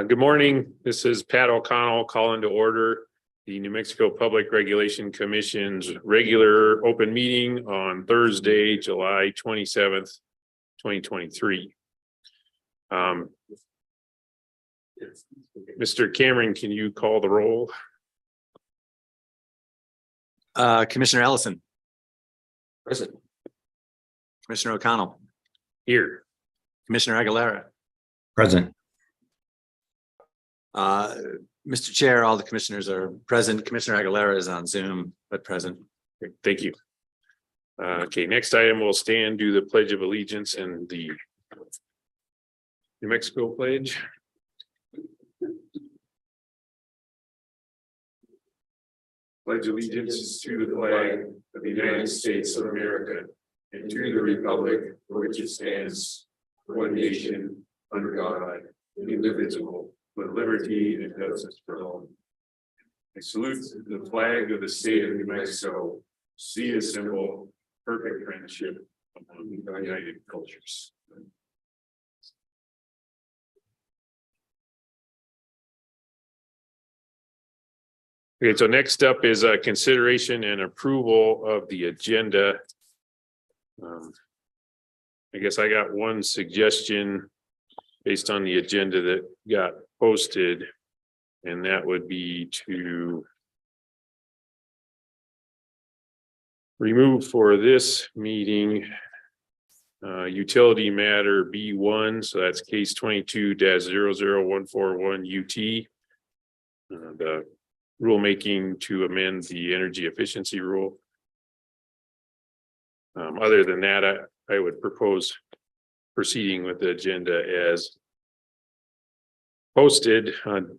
Good morning. This is Pat O'Connell calling to order the New Mexico Public Regulation Commission's regular open meeting on Thursday, July 27th, 2023. Mr. Cameron, can you call the roll? Commissioner Ellison. Present. Commissioner O'Connell. Here. Commissioner Aguilera. Present. Mr. Chair, all the commissioners are present. Commissioner Aguilera is on Zoom, but present. Thank you. Okay, next item, we'll stand, do the Pledge of Allegiance and the New Mexico Pledge. Pledge allegiance to the flag of the United States of America and to the republic for which it stands, one nation, under God, indivisible, with liberty and justice for all. I salute the flag of the state of New Mexico, see a symbol, perfect friendship among united cultures. Okay, so next up is a consideration and approval of the agenda. I guess I got one suggestion based on the agenda that got posted, and that would be to remove for this meeting utility matter B1, so that's case 22-00141 UT. The rulemaking to amend the energy efficiency rule. Other than that, I would propose proceeding with the agenda as posted.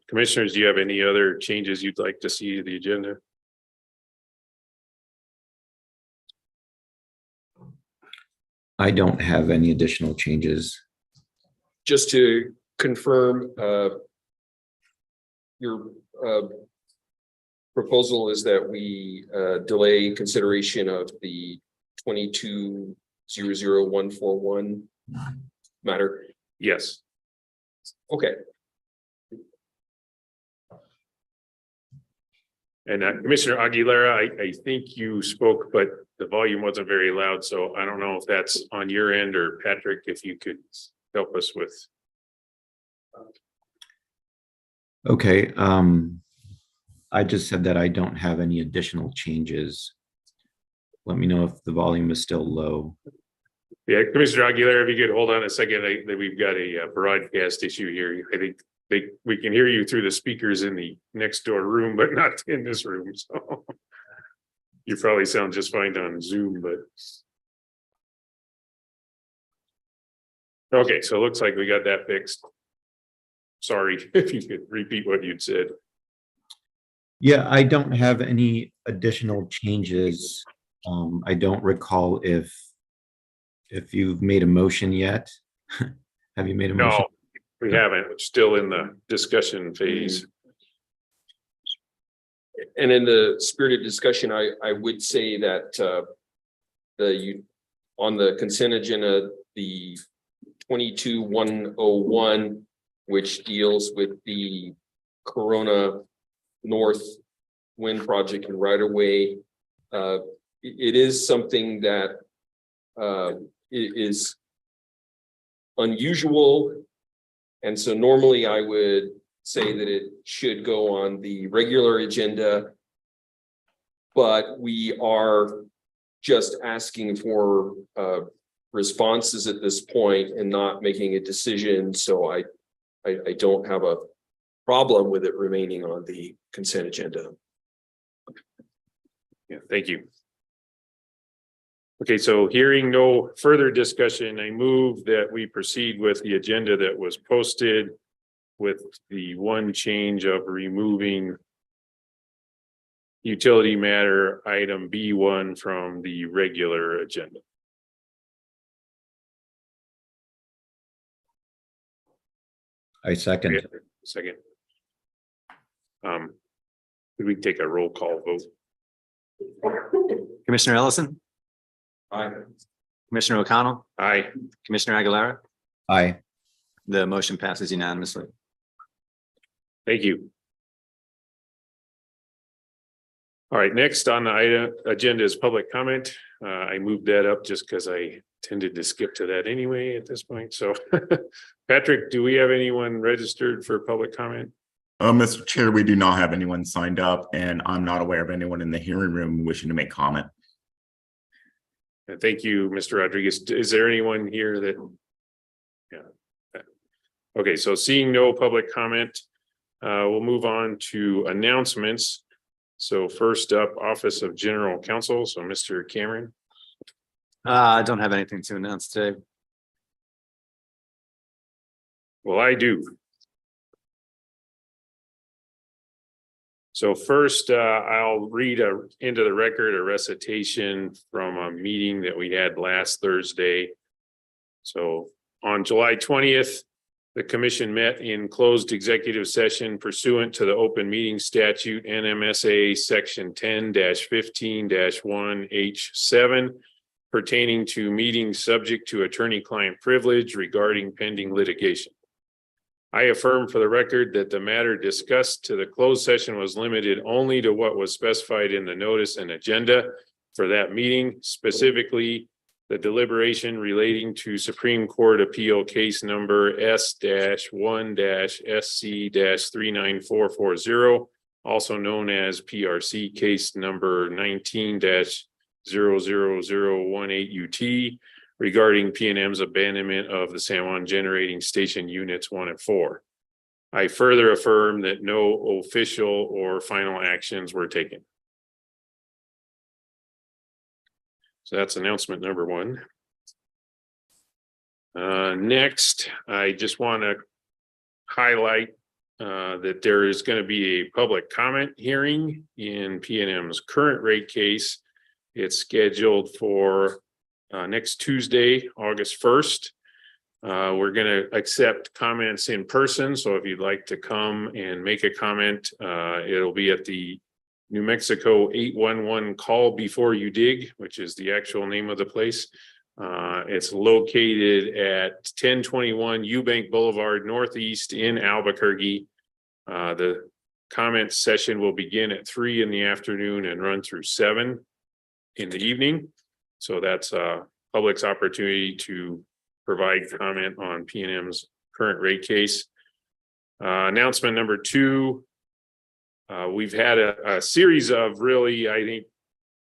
Commissioners, do you have any other changes you'd like to see to the agenda? I don't have any additional changes. Just to confirm, your proposal is that we delay consideration of the 22-00141 matter. Yes. Okay. And Commissioner Aguilera, I think you spoke, but the volume wasn't very loud, so I don't know if that's on your end or Patrick, if you could help us with. Okay. I just said that I don't have any additional changes. Let me know if the volume is still low. Yeah, Commissioner Aguilera, if you could hold on a second, we've got a broadcast issue here. I think we can hear you through the speakers in the next door room, but not in this room. So you probably sound just fine on Zoom, but. Okay, so it looks like we got that fixed. Sorry, if you could repeat what you'd said. Yeah, I don't have any additional changes. I don't recall if you've made a motion yet. Have you made a motion? No, we haven't. It's still in the discussion phase. And in the spirit of discussion, I would say that on the consent agenda, the 22-101, which deals with the Corona North Wind Project and right away, it is something that is unusual, and so normally I would say that it should go on the regular agenda, but we are just asking for responses at this point and not making a decision. So I don't have a problem with it remaining on the consent agenda. Yeah, thank you. Okay, so hearing no further discussion, I move that we proceed with the agenda that was posted with the one change of removing utility matter item B1 from the regular agenda. I second. Second. Could we take a roll call vote? Commissioner Ellison, Aye. Commissioner O'Connell, Aye. Commissioner Aguilera. Aye. The motion passes unanimously. Thank you. All right, next on the item agenda is public comment. I moved that up just because I tended to skip to that anyway at this point. So Patrick, do we have anyone registered for public comment? Mr. Chair, we do not have anyone signed up, and I'm not aware of anyone in the hearing room wishing to make comment. Thank you, Mr. Rodriguez. Is there anyone here that? Yeah. Okay, so seeing no public comment, we'll move on to announcements. So first up, Office of General Counsel. So Mr. Cameron. I don't have anything to announce today. Well, I do. So first, I'll read into the record a recitation from a meeting that we had last Thursday. So on July 20th, the commission met in closed executive session pursuant to the open meeting statute NMSA section 10-15-1H7 pertaining to meetings subject to attorney-client privilege regarding pending litigation. I affirm for the record that the matter discussed to the closed session was limited only to what was specified in the notice and agenda for that meeting, specifically the deliberation relating to Supreme Court Appeal Case Number S-1-SC-39440, also known as PRC Case Number 19-00018 UT, regarding PNM's abandonment of the San Juan Generating Station Units 1 and 4. I further affirm that no official or final actions were taken. So that's announcement number one. Next, I just want to highlight that there is going to be a public comment hearing in PNM's current rate case. It's scheduled for next Tuesday, August 1st. We're going to accept comments in person. So if you'd like to come and make a comment, it'll be at the New Mexico 811 Call Before You Dig, which is the actual name of the place. It's located at 1021 Eubank Boulevard Northeast in Albuquerque. The comment session will begin at 3 in the afternoon and run through 7 in the evening. So that's public's opportunity to provide comment on PNM's current rate case. Announcement number 2. We've had a series of really, I think,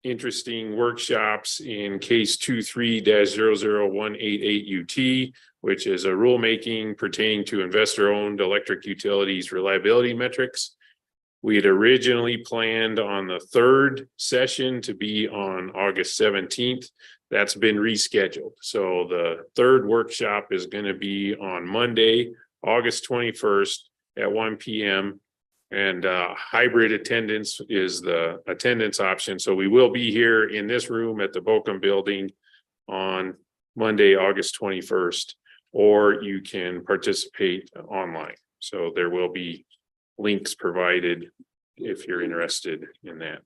interesting workshops in case 23-00188 UT, which is a rulemaking pertaining to investor-owned electric utilities reliability metrics. We had originally planned on the 3rd session to be on August 17th. That's been rescheduled. So the 3rd workshop is going to be on Monday, August 21st at 1 p.m. And hybrid attendance is the attendance option. So we will be here in this room at the Bochum Building on Monday, August 21st, or you can participate online. So there will be links provided if you're interested in that.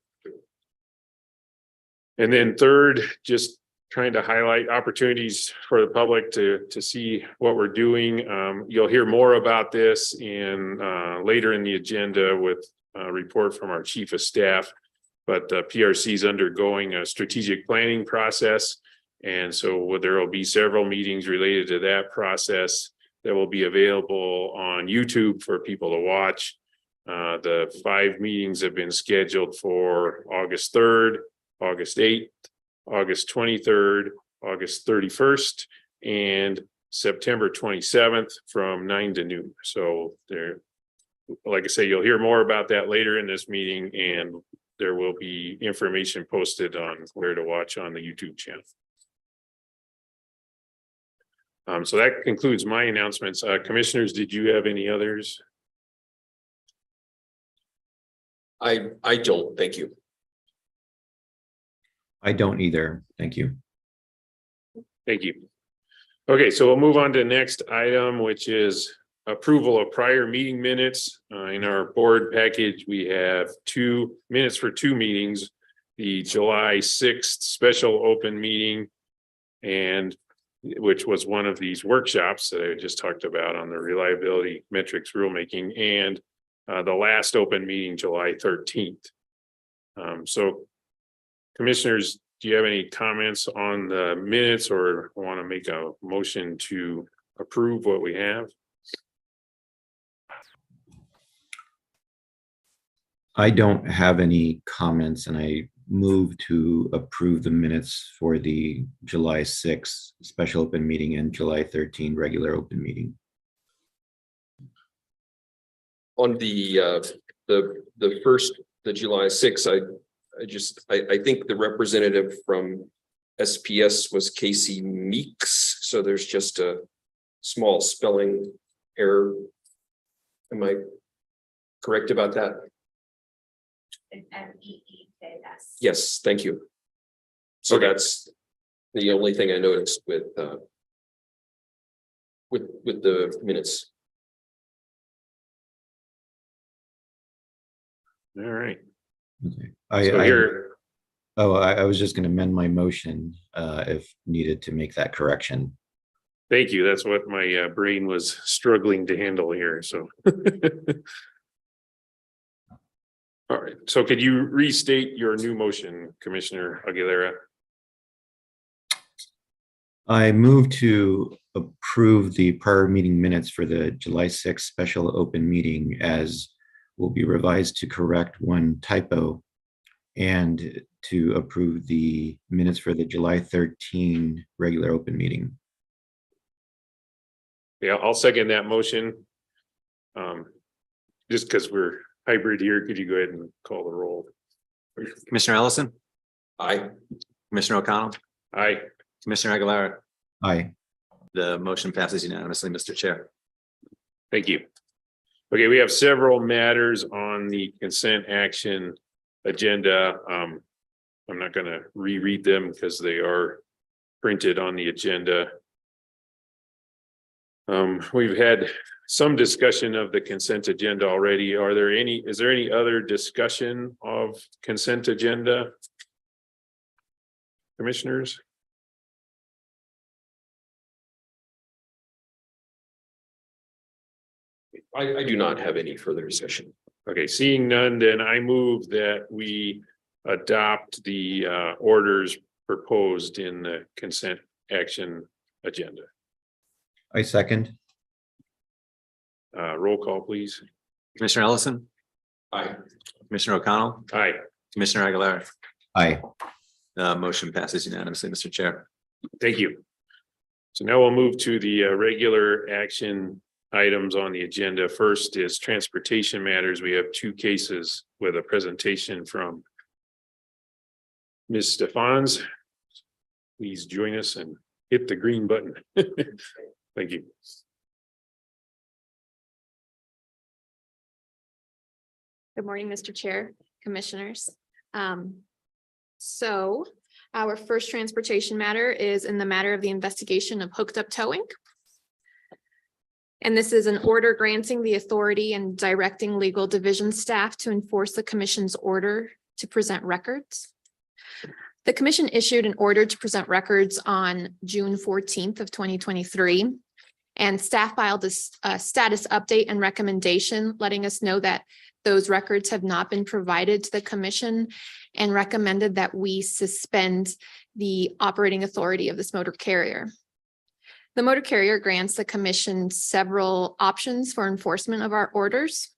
And then 3rd, just trying to highlight opportunities for the public to see what we're doing. You'll hear more about this in later in the agenda with a report from our chief of staff, but PRC is undergoing a strategic planning process. And so there will be several meetings related to that process that will be available on YouTube for people to watch. The 5 meetings have been scheduled for August 3rd, August 8th, August 23rd, August 31st, and September 27th from 9 to noon. So there, like I say, you'll hear more about that later in this meeting, and there will be information posted on where to watch on the YouTube channel. So that concludes my announcements. Commissioners, did you have any others? I don't, thank you. I don't either. Thank you. Thank you. Okay, so we'll move on to the next item, which is approval of prior meeting minutes. In our board package, we have 2 minutes for 2 meetings, the July 6th special open meeting, and which was one of these workshops that I just talked about on the reliability metrics rulemaking, and the last open meeting, July 13th. So commissioners, do you have any comments on the minutes or want to make a motion to approve what we have? I don't have any comments, and I move to approve the minutes for the July 6th special open meeting and July 13 regular open meeting. On the first, the July 6th, I think the representative from SPS was Casey Meeks, so there's just a small spelling error. Am I correct about that? It's MEEKS. Yes, thank you. So Okay. that's the only thing I noticed with the minutes. All right. Okay. So here, I was just going to amend my motion if needed to make that correction. thank you. That's what my brain was struggling to handle here, so. All right, so could you restate your new motion, Commissioner Aguilera? I move to approve the prior meeting minutes for the July 6th special open meeting as will be revised to correct one typo, and to approve the minutes for the July 13 regular open meeting. Yeah, I'll second that motion. Just because we're hybrid here, could you go ahead and call the roll? Commissioner Ellison, Aye. Commissioner O'Connell, Aye. Commissioner Aguilera. Aye. The motion passes unanimously, Mr. Chair. Thank you. Okay, we have several matters on the consent action agenda. I'm not going to reread them because they are printed on the agenda. We've had some discussion of the consent agenda already. Is there any other discussion of consent agenda? Commissioners? I do not have any further discussion. Okay, seeing none, then I move that we adopt the orders proposed in the consent action agenda. I second. Roll call, please. Commissioner Ellison, Aye. Commissioner O'Connell, Aye. Commissioner Aguilera. Aye. The motion passes unanimously, Mr. Chair. Thank you. So now we'll move to the regular action items on the agenda. First is transportation matters. We have 2 cases with a presentation from Ms. Stephans. Please join us and hit the green button. Thank you. Good morning, Mr. Chair, Commissioners. So our first transportation matter is in the matter of the investigation of hooked up towing. And this is an order granting the authority and directing legal division staff to enforce the commission's order to present records. The commission issued an order to present records on June 14th of 2023. And staff filed a status update and recommendation letting us know that those records have not been provided to the commission and recommended that we suspend the operating authority of this motor carrier. The motor carrier grants the commission several options for enforcement of our orders.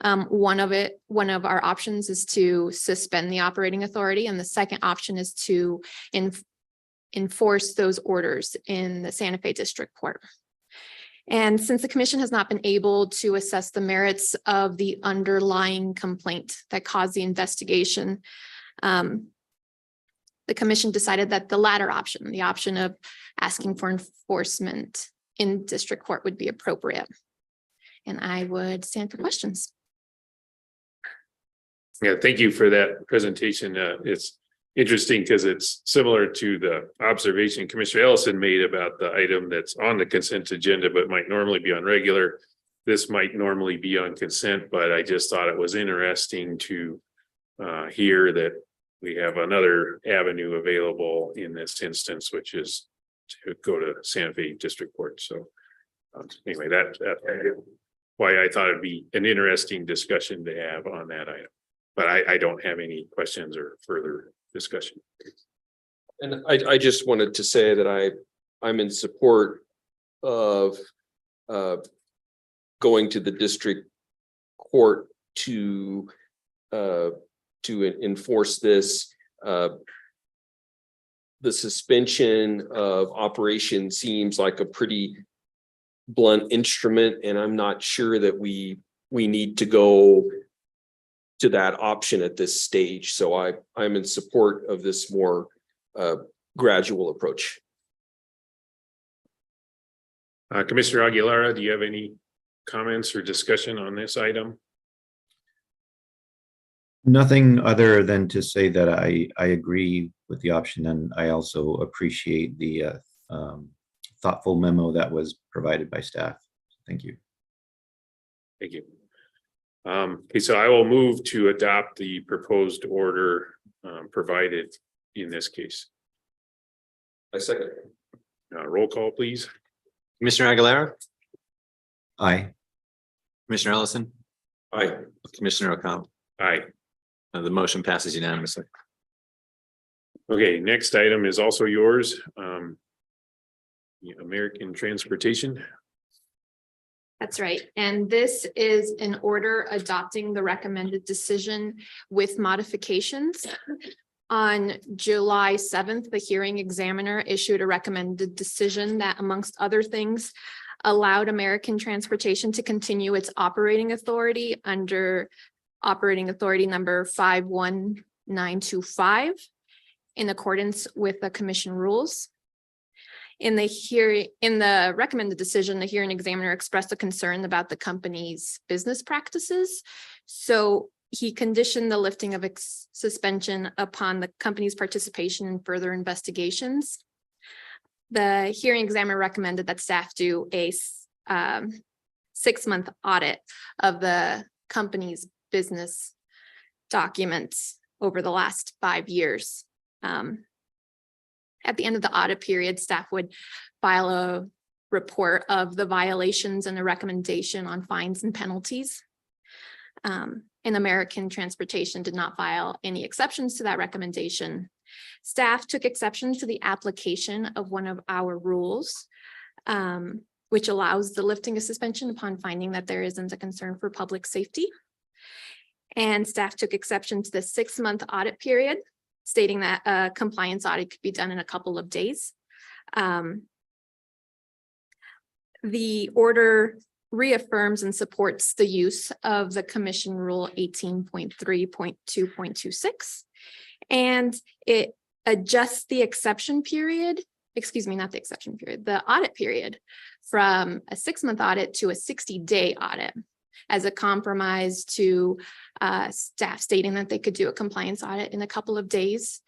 One of our options is to suspend the operating authority, and the second option is to enforce those orders in the Santa Fe District Court. And since the commission has not been able to assess the merits of the underlying complaint that caused the investigation, the commission decided that the latter option, the option of asking for enforcement in district court, would be appropriate. And I would stand for questions. Yeah, thank you for that presentation. It's interesting because it's similar to the observation Commissioner Ellison made about the item that's on the consent agenda, but might normally be on regular. This might normally be on consent, but I just thought it was interesting to hear that we have another avenue available in this instance, which is to go to Santa Fe District Court. So anyway, that's why I thought it'd be an interesting discussion to have on that item. But I don't have any questions or further discussion. And I just wanted to say that I'm in support of going to the district court to enforce this. The suspension of operation seems like a pretty blunt instrument, and I'm not sure that we need to go to that option at this stage. So I'm in support of this more gradual approach. Commissioner Aguilera, do you have any comments or discussion on this item? Nothing other than to say that I agree with the option, and I also appreciate the thoughtful memo that was provided by staff. Thank you. Thank you. Okay, so I will move to adopt the proposed order provided in this case. I second. Roll call, please. Commissioner Aguilera, Aye. Commissioner Ellison, Aye. Commissioner O'Connell. Aye. The motion passes unanimously. Okay, next item is also yours. American Transportation. That's right. And this is an order adopting the recommended decision with modifications. On July 7th, the hearing examiner issued a recommended decision that, amongst other things, allowed American Transportation to continue its operating authority under operating authority number 51925 in accordance with the commission rules. In the recommended decision, the hearing examiner expressed a concern about the company's business practices. So he conditioned the lifting of suspension upon the company's participation in further investigations. The hearing examiner recommended that staff do a 6-month audit of the company's business documents over the last 5 years. At the end of the audit period, staff would file a report of the violations and a recommendation on fines and penalties. And American Transportation did not file any exceptions to that recommendation. Staff took exception to the application of one of our rules, which allows the lifting of suspension upon finding that there isn't a concern for public safety. And staff took exception to the 6-month audit period, stating that a compliance audit could be done in a couple of days. The order reaffirms and supports the use of the Commission Rule 18.3.2.26, and it adjusts the exception period, not the exception period, the audit period from a 6-month audit to a 60-day audit as a compromise to staff stating that they could do a compliance audit in a couple of days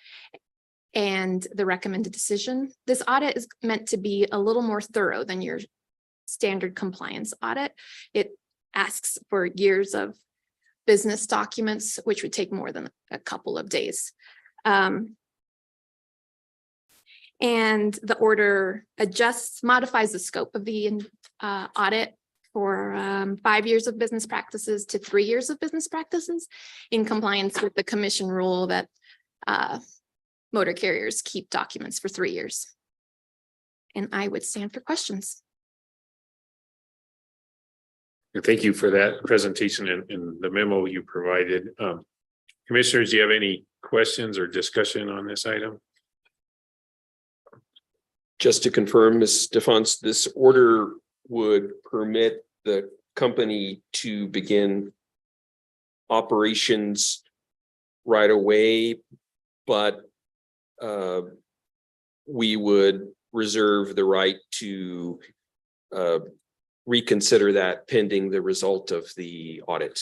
and the recommended decision. This audit is meant to be a little more thorough than your standard compliance audit. It asks for years of business documents, which would take more than a couple of days. And the order modifies the scope of the audit for 5 years of business practices to 3 years of business practices in compliance with the commission rule that motor carriers keep documents for 3 years. And I would stand for questions. Thank you for that presentation and the memo you provided. Commissioners, do you have any questions or discussion on this item? Just to confirm, Ms. Stefans, this order would permit the company to begin operations right away, but we would reserve the right to reconsider that pending the result of the audit.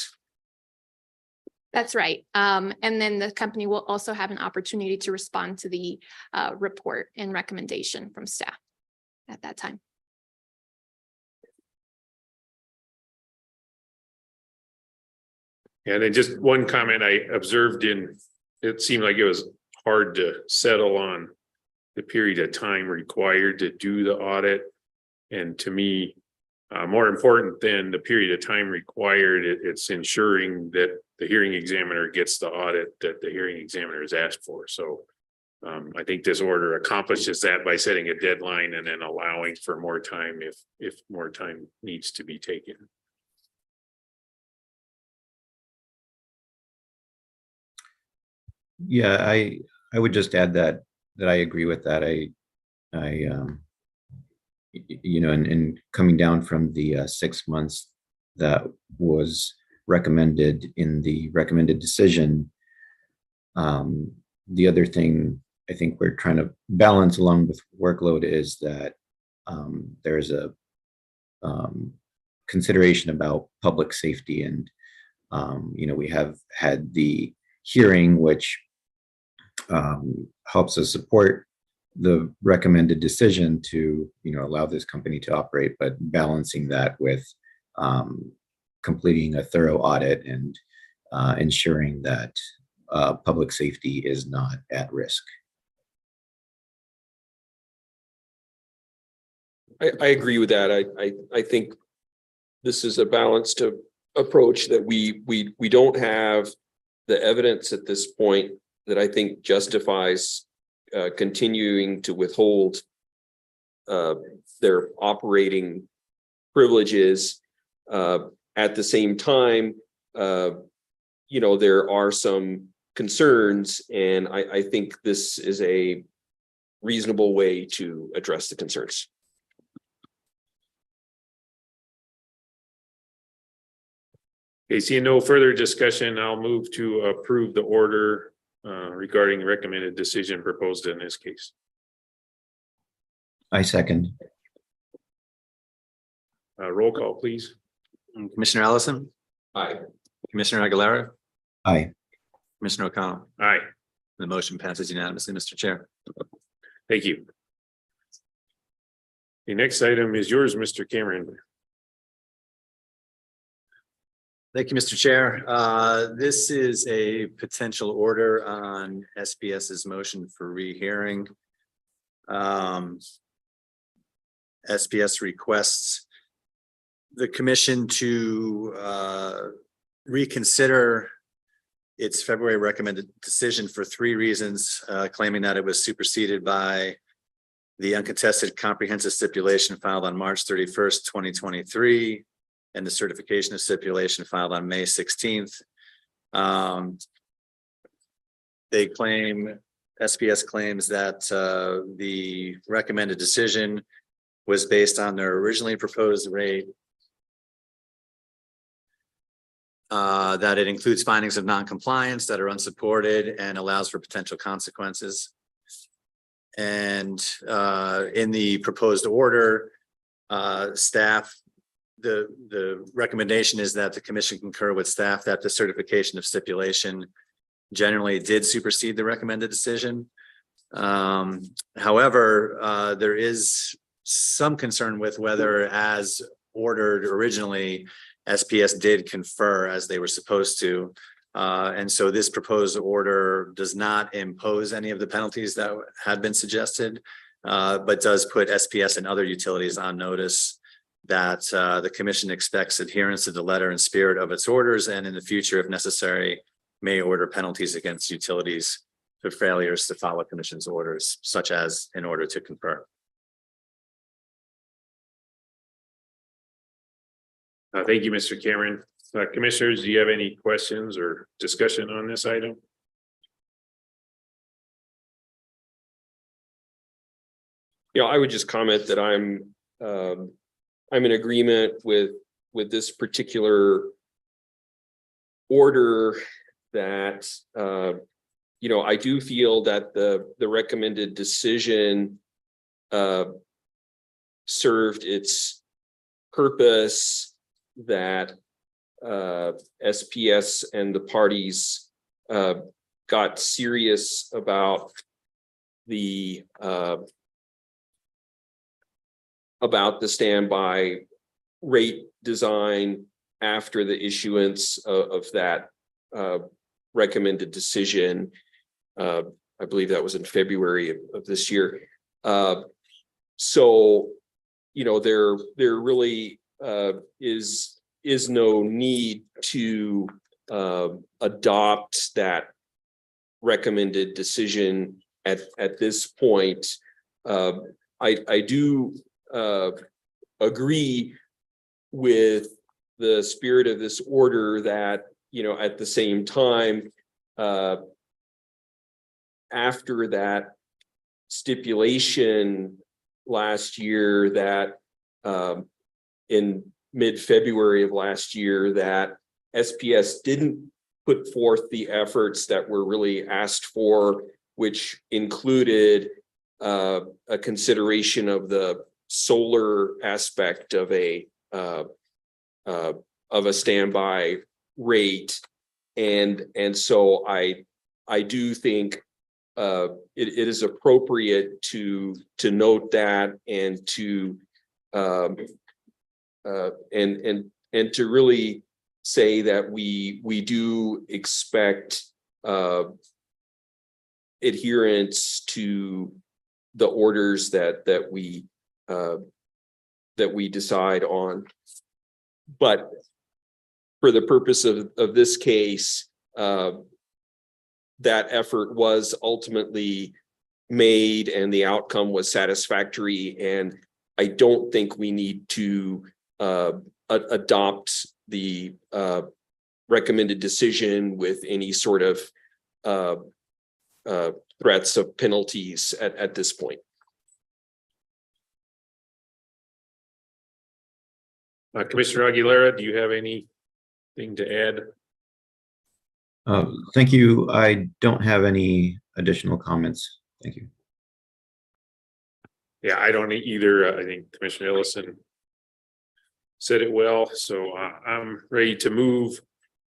That's right. And then the company will also have an opportunity to respond to the report and recommendation from staff at that time. And then just one comment I observed it seemed like it was hard to settle on the period of time required to do the audit. And to me, more important than the period of time required, it's ensuring that the hearing examiner gets the audit that the hearing examiner has asked for. So I think this order accomplishes that by setting a deadline and then allowing for more time if more time needs to be taken. Yeah, I would just add that I agree with that. You know, and coming down from the 6 months that was recommended in the recommended decision. The other thing I think we're trying to balance along with workload is that there's a consideration about public safety, and you know, we have had the hearing, which helps us support the recommended decision to, you know, allow this company to operate, but balancing that with completing a thorough audit and ensuring that public safety is not at risk. I agree with that. I think this is a balanced approach that we don't have the evidence at this point that I think justifies continuing to withhold their operating privileges. At the same time, you know, there are some concerns, and I think this is a reasonable way to address the concerns. Okay, seeing no further discussion, I'll move to approve the order regarding the recommended decision proposed in this case. I second. Roll call, please. Commissioner Ellison, Aye. Commissioner Aguilera, Aye. Commissioner O'Connell. Aye, The motion passes unanimously, Mr. Chair. thank you. The next item is yours, Mr. Cameron. Thank you, Mr. Chair. This is a potential order on SPS's motion for rehearing. SPS requests the commission to reconsider its February recommended decision for 3 reasons, claiming that it was superseded by the uncontested comprehensive stipulation filed on March 31st, 2023, and the certification of stipulation filed on May 16th. They claim, SPS claims that the recommended decision was based on their originally proposed rate, that it includes findings of noncompliance that are unsupported and allows for potential consequences. And in the proposed order, staff, the recommendation is that the commission concur with staff that the certification of stipulation generally did supersede the recommended decision. However, there is some concern with whether, as ordered originally, SPS did confer as they were supposed to. And so this proposed order does not impose any of the penalties that had been suggested, but does put SPS and other utilities on notice that the commission expects adherence to the letter and spirit of its orders, and in the future, if necessary, may order penalties against utilities for failures to follow commission's orders, such as in order to confer. Thank you, Mr. Cameron. Commissioners, do you have any questions or discussion on this item? Yeah, I would just comment that I'm I'm in agreement with this particular order that, I do feel that the recommended decision served its purpose, that SPS and the parties got serious about the standby rate design after the issuance of that recommended decision. I believe that was in February of this year. So, there really is no need to adopt that recommended decision at this point. I do agree with the spirit of this order that, at the same time, after that stipulation last year, that in mid-February of last year, that SPS didn't put forth the efforts that were really asked for, which included a consideration of the solar aspect of a standby rate, and so I do think it is appropriate to note that, and to and to really say that we do expect adherence to the orders that we decide on. But for the purpose of this case, that effort was ultimately made and the outcome was satisfactory, and I don't think we need to adopt the recommended decision with any sort of threats of penalties at this point. Commissioner Aguilera, do you have anything to add? Thank you. I don't have any additional comments. Thank you. Yeah, I don't either. I think Commissioner Ellison said it well, so I'm ready to move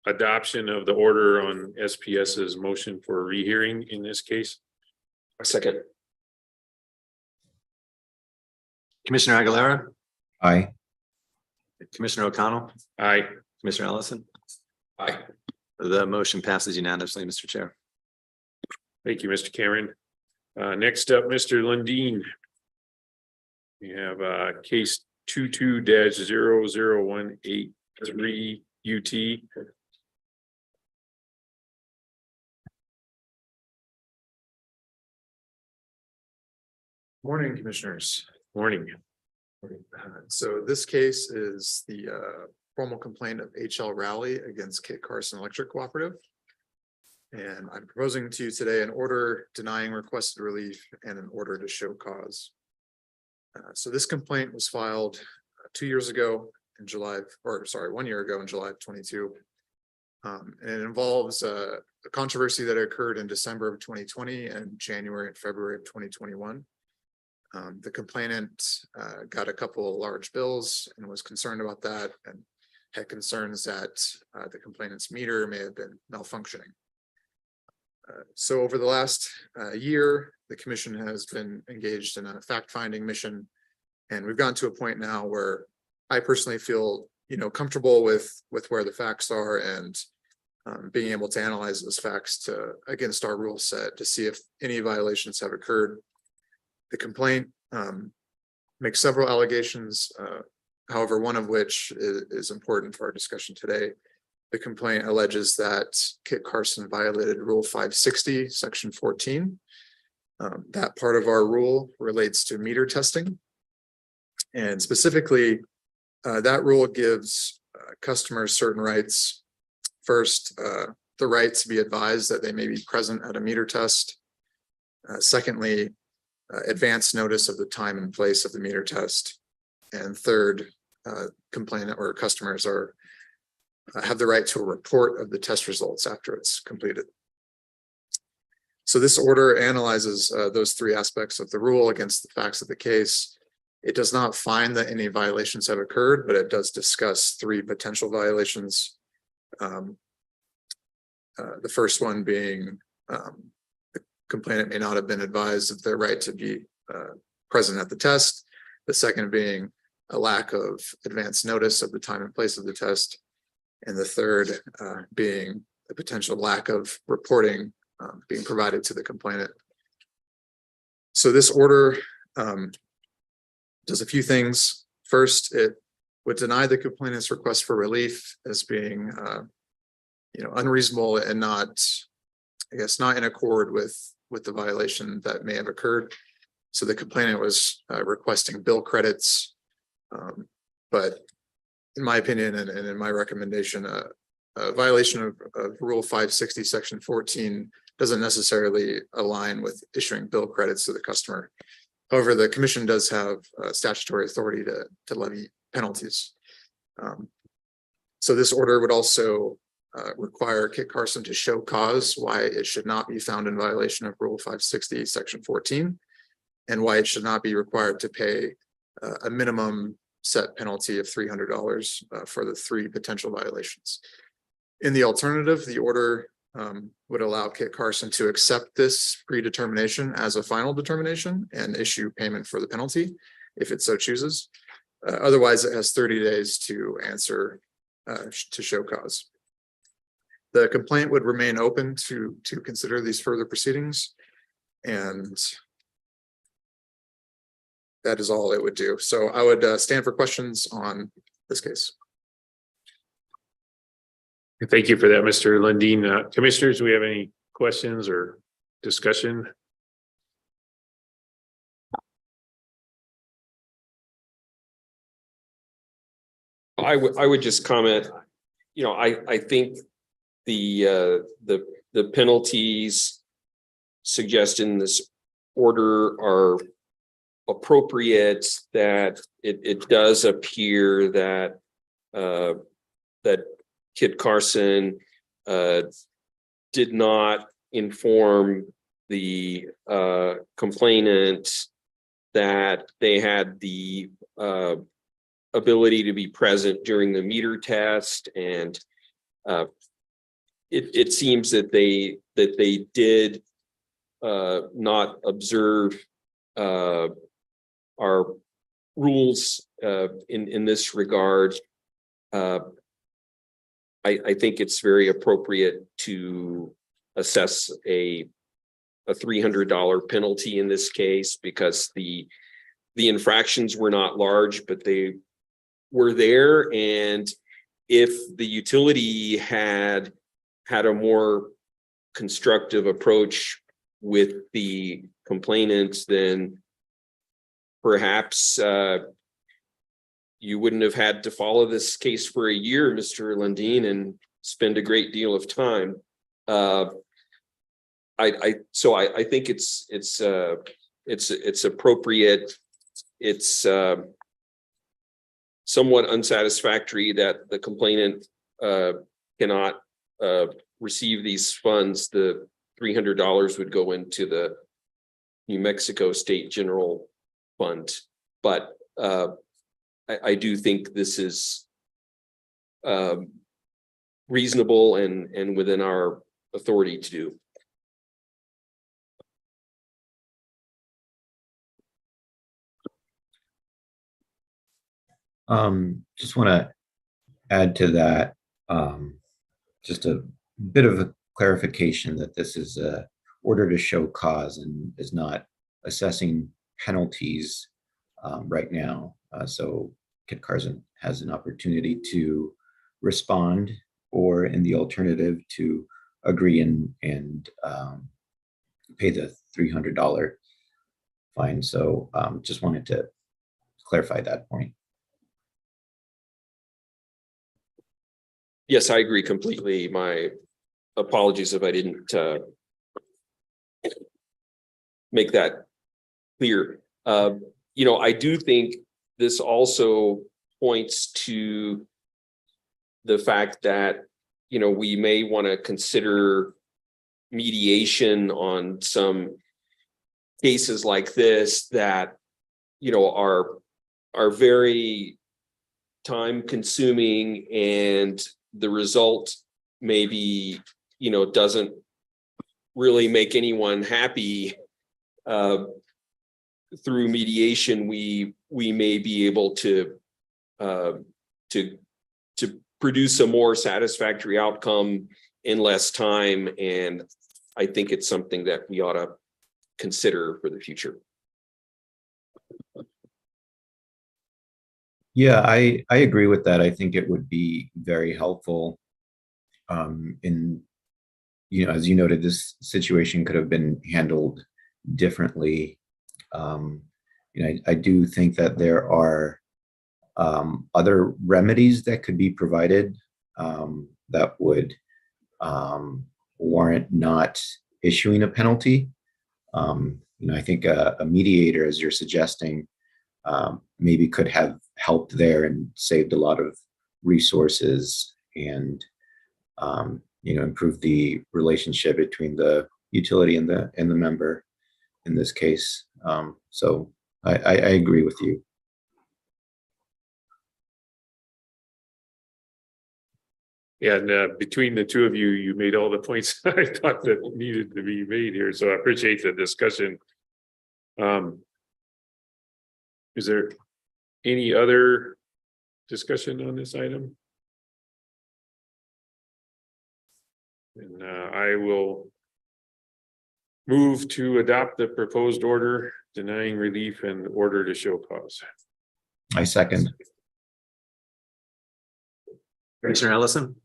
adoption of the order on SPS's motion for rehearing in this case. A second. Commissioner Aguilera, Aye. Commissioner O'Connell, Aye. Commissioner Ellison. Aye. The motion passes unanimously, Mr. Chair. Thank you, Mr. Cameron. Next up, Mr. Lundin. We have case 22-00183 UT. Morning, Commissioners. Morning. So this case is the formal complaint of HL Rally against Kit Carson Electric Cooperative. And I'm proposing to you today an order denying requested relief and an order to show cause. So this complaint was filed 2 years ago in July, or sorry, 1 year ago in July of 22. And it involves a controversy that occurred in December of 2020 and January and February of 2021. The complainant got a couple of large bills and was concerned about that, and had concerns that the complainant's meter may have been malfunctioning. So over the last year, the commission has been engaged in a fact-finding mission, and we've gotten to a point now where I personally feel, comfortable with where the facts are, and being able to analyze those facts against our rule set to see if any violations have occurred. The complaint makes several allegations, however, one of which is important for our discussion today. The complaint alleges that Kit Carson violated Rule 560, Section 14. That part of our rule relates to meter testing. And specifically, that rule gives customers certain rights. First, the right to be advised that they may be present at a meter test. Secondly, advance notice of the time and place of the meter test. And third, complainant or customers are have the right to a report of the test results after it's completed. So this order analyzes those three aspects of the rule against the facts of the case. It does not find that any violations have occurred, but it does discuss three potential violations. The first one being the complainant may not have been advised of their right to be present at the test. The second being a lack of advance notice of the time and place of the test. And the third being the potential lack of reporting being provided to the complainant. So this order does a few things. First, it would deny the complainant's request for relief as being unreasonable and not, I guess, not in accord with the violation that may have occurred. So the complainant was requesting bill credits, but in my opinion and in my recommendation, a violation of Rule 560, Section 14 doesn't necessarily align with issuing bill credits to the customer. However, the commission does have statutory authority to levy penalties. So this order would also require Kit Carson to show cause why it should not be found in violation of Rule 560, Section 14, and why it should not be required to pay a minimum set penalty of $300 for the three potential violations. In the alternative, the order would allow Kit Carson to accept this predetermination as a final determination and issue payment for the penalty if it so chooses. Otherwise, it has 30 days to answer to show cause. The complaint would remain open to consider these further proceedings, and that is all it would do. So I would stand for questions on this case. Thank you for that, Mr. Lundin. Commissioners, do we have any questions or discussion? I would just comment, I think the penalties suggested in this order are appropriate, that it does appear that that Kit Carson did not inform the complainant that they had the ability to be present during the meter test, and it seems that they did not observe our rules in this regard. I think it's very appropriate to assess a $300 penalty in this case, because the infractions were not large, but they were there. And if the utility had a more constructive approach with the complainants, then perhaps you wouldn't have had to follow this case for a year, Mr. Lundin, and spend a great deal of time. So I think it's appropriate. It's somewhat unsatisfactory that the complainant cannot receive these funds. The $300 would go into the New Mexico State General Fund, but I do think this is reasonable and within our authority to do. Just want to add to that, just a bit of a clarification that this is a order to show cause and is not assessing penalties right now. So Kit Carson has an opportunity to respond, or in the alternative to agree and pay the $300 fine. So just wanted to clarify that point. Yes, I agree completely. My apologies if I didn't make that clear. I do think this also points to the fact that, we may want to consider mediation on some cases like this that, are very time consuming, and the result maybe, doesn't really make anyone happy. Through mediation, we may be able to produce a more satisfactory outcome in less time. And I think it's something that we ought to consider for the future. Yeah, I agree with that. I think it would be very helpful. In, as you noted, this situation could have been handled differently. I do think that there are other remedies that could be provided that would warrant not issuing a penalty. I think a mediator, as you're suggesting, maybe could have helped there and saved a lot of resources and improved the relationship between the utility and the member in this case. So I agree with you. Yeah, and between the two of you, you made all the points I thought that needed to be made here, so I appreciate the discussion. Is there any other discussion on this item? And I will move to adopt the proposed order denying relief and order to show cause. I second. Commissioner Ellison,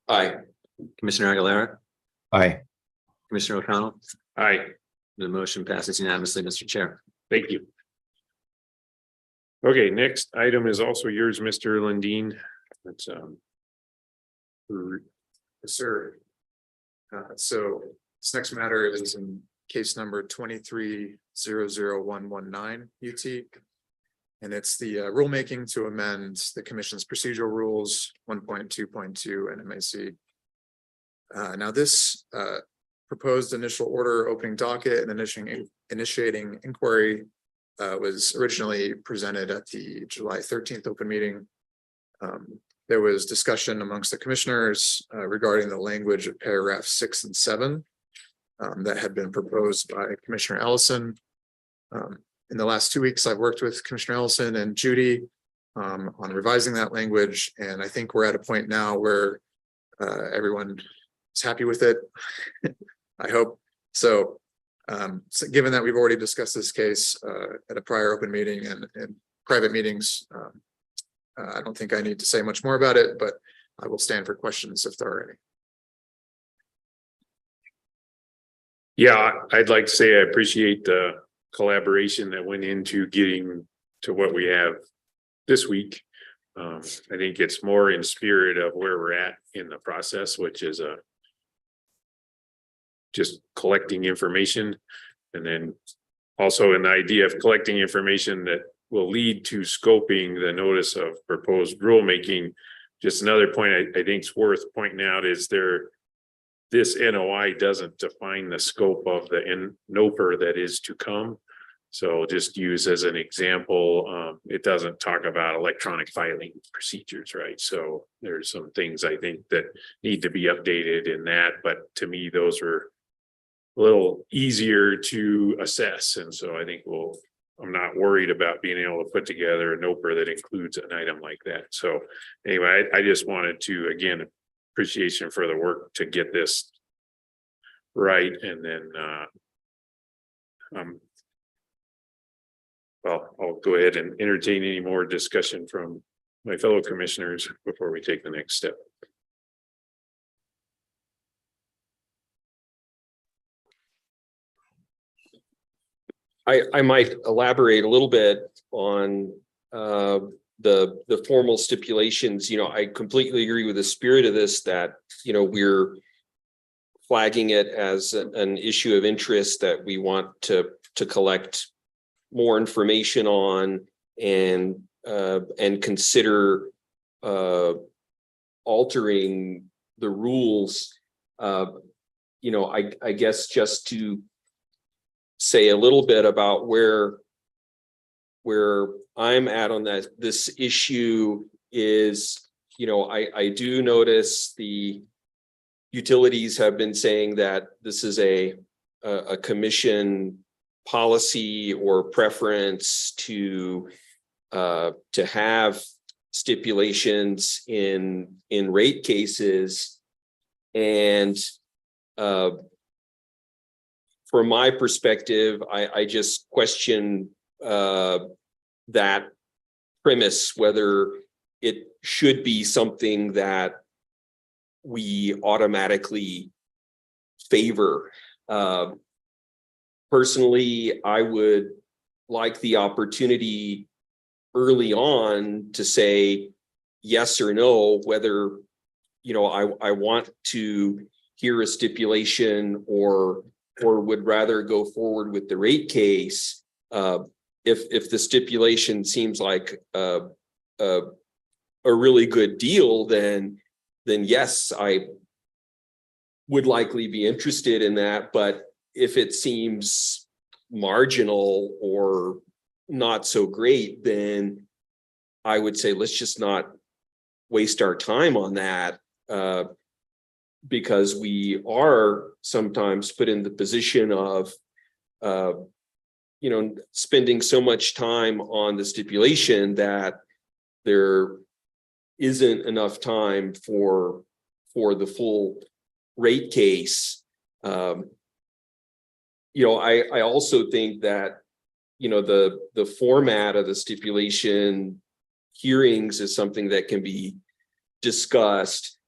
Aye. Commissioner Aguilera, Aye. Commissioner O'Connell. Aye, The motion passes unanimously, Mr. Chair. thank you. Okay, next item is also yours, Mr. Lundin. It's sir. So this next matter is in case number 23-00119 UT. And it's the rulemaking to amend the commission's procedural rules 1.2.2 NMAC. Now this proposed initial order opening docket and initiating inquiry was originally presented at the July 13th open meeting. There was discussion amongst the commissioners regarding the language of paragraph 6 and 7 that had been proposed by Commissioner Ellison. In the last 2 weeks, I've worked with Commissioner Ellison and Judy on revising that language, and I think we're at a point now where everyone is happy with it. I hope so. So given that we've already discussed this case at a prior open meeting and private meetings, I don't think I need to say much more about it, but I will stand for questions if there are any. Yeah, I'd like to say I appreciate the collaboration that went into getting to what we have this week. I think it's more in spirit of where we're at in the process, which is just collecting information, and then also an idea of collecting information that will lead to scoping the notice of proposed rulemaking. Just another point I think is worth pointing out is this NOI doesn't define the scope of the NOPR that is to come. So just use as an example, it doesn't talk about electronic filing procedures, right? So there's some things I think that need to be updated in that, but to me, those are a little easier to assess. And so I think I'm not worried about being able to put together a NOPR that includes an item like that. So anyway, I just wanted to, again, appreciation for the work to get this right. And then, well, I'll go ahead and entertain any more discussion from my fellow commissioners before we take the next step. I might elaborate a little bit on the formal stipulations. I completely agree with the spirit of this, that, we're flagging it as an issue of interest that we want to collect more information on, and and consider altering the rules. I guess just to say a little bit about where I'm at on this issue is, I do notice the utilities have been saying that this is a commission policy or preference to have stipulations in rate cases. And from my perspective, I just question that premise, whether it should be something that we automatically favor. Personally, I would like the opportunity early on to say yes or no, whether, I want to hear a stipulation or would rather go forward with the rate case. If the stipulation seems like a really good deal, then yes, I would likely be interested in that. But if it seems marginal or not so great, then I would say let's just not waste our time on that, because we are sometimes put in the position of spending so much time on the stipulation that there isn't enough time for the full rate case. I also think that, the format of the stipulation hearings is something that can be discussed.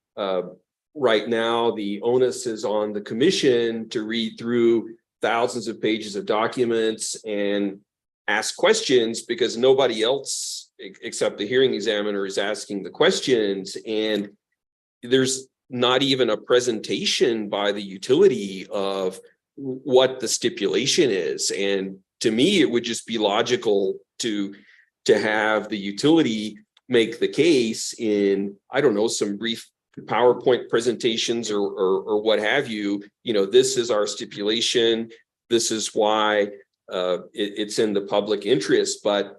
Right now, the onus is on the commission to read through thousands of pages of documents and ask questions, because nobody else except the hearing examiner is asking the questions. And there's not even a presentation by the utility of what the stipulation is. And to me, it would just be logical to have the utility make the case in, I don't know, some brief PowerPoint presentations or what have you. This is our stipulation. This is why it's in the public interest. But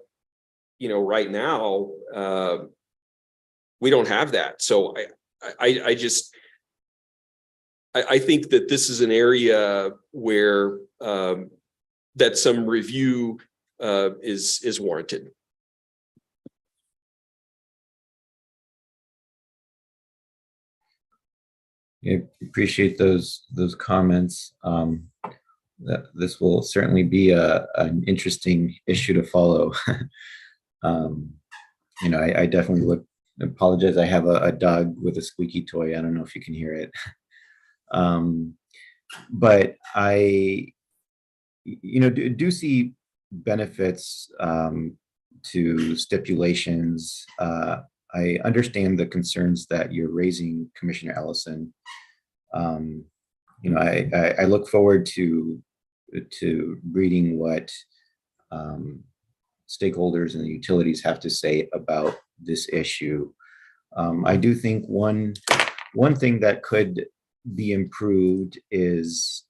right now we don't have that. So I think that this is an area where that some review is warranted. I appreciate those comments. This will certainly be an interesting issue to follow. I definitely apologize. I have a dog with a squeaky toy. I don't know if you can hear it. But I, do see benefits to stipulations. I understand the concerns that you're raising, Commissioner Ellison. I look forward to reading what stakeholders and the utilities have to say about this issue. I do think one thing that could be improved is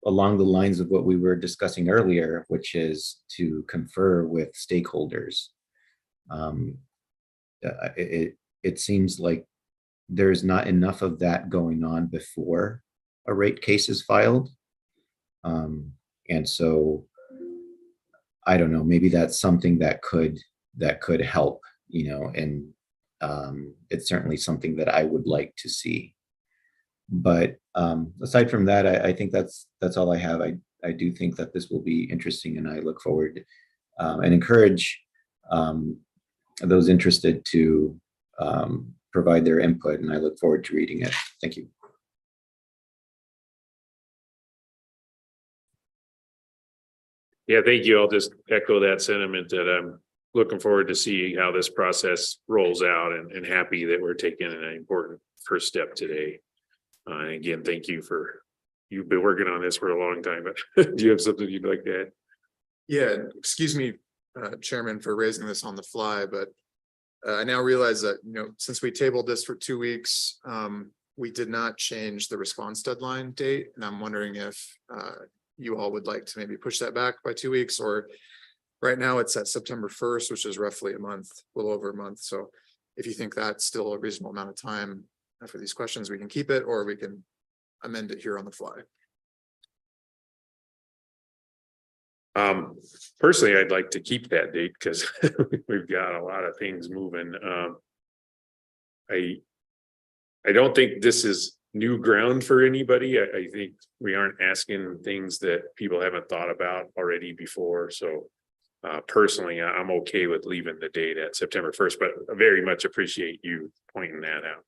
along the lines of what we were discussing earlier, which is to confer with stakeholders. It seems like there's not enough of that going on before a rate case is filed. And so I don't know, maybe that's something that could help, and it's certainly something that I would like to see. But aside from that, I think that's all I have. I do think that this will be interesting, and I look forward and encourage those interested to provide their input, and I look forward to reading it. Thank you. Yeah, thank you. I'll just echo that sentiment that I'm looking forward to see how this process rolls out, and happy that we're taking an important first step today. Again, thank you you've been working on this for a long time, but do you have something you'd like to add? Yeah, excuse me Chairman, for raising this on the fly, but I now realize that, since we tabled this for 2 weeks, we did not change the response deadline date, and I'm wondering if you all would like to maybe push that back by 2 weeks, or right now it's at September 1st, which is roughly a month, a little over a month. So if you think that's still a reasonable amount of time for these questions, we can keep it, or we can amend it here on the fly. Personally, I'd like to keep that date because we've got a lot of things moving. I don't think this is new ground for anybody. I think we aren't asking things that people haven't thought about already before. So personally, I'm okay with leaving the date at September 1st, but I very much appreciate you pointing that out.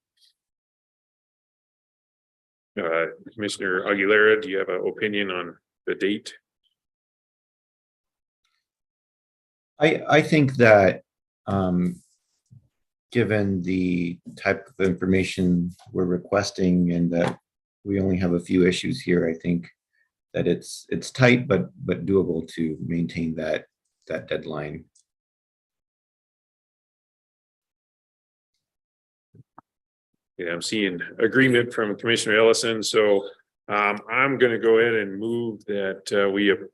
Commissioner Aguilera, do you have an opinion on the date? I think that, given the type of information we're requesting and that we only have a few issues here, I think that it's tight, but doable to maintain that deadline. Yeah, I'm seeing agreement from Commissioner Ellison, so I'm going to go ahead and move that we approve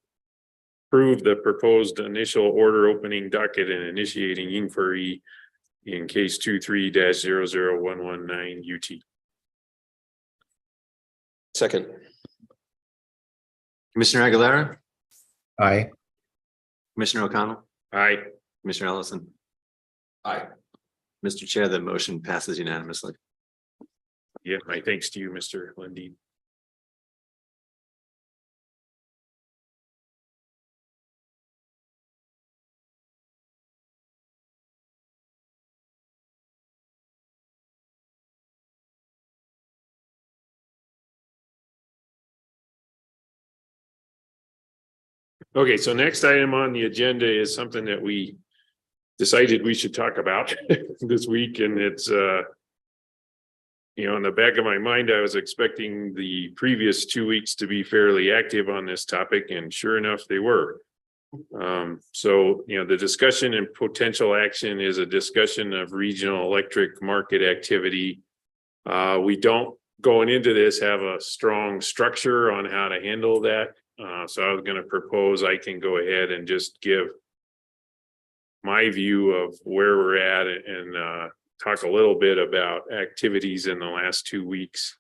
the proposed initial order opening docket and initiating inquiry in case 23-00119 UT. Second. Commissioner Aguilera, Aye. Commissioner O'Connell, Aye. Commissioner Ellison. Aye. Mr. Chair, the motion passes unanimously. Yeah, my thanks to you, Mr. Lundin. Okay, so next item on the agenda is something that we decided we should talk about this week, and it's in the back of my mind, I was expecting the previous 2 weeks to be fairly active on this topic, and sure enough, they were. So the discussion and potential action is a discussion of regional electric market activity. We don't, going into this, have a strong structure on how to handle that. So I was going to propose I can go ahead and just give my view of where we're at and talk a little bit about activities in the last 2 weeks.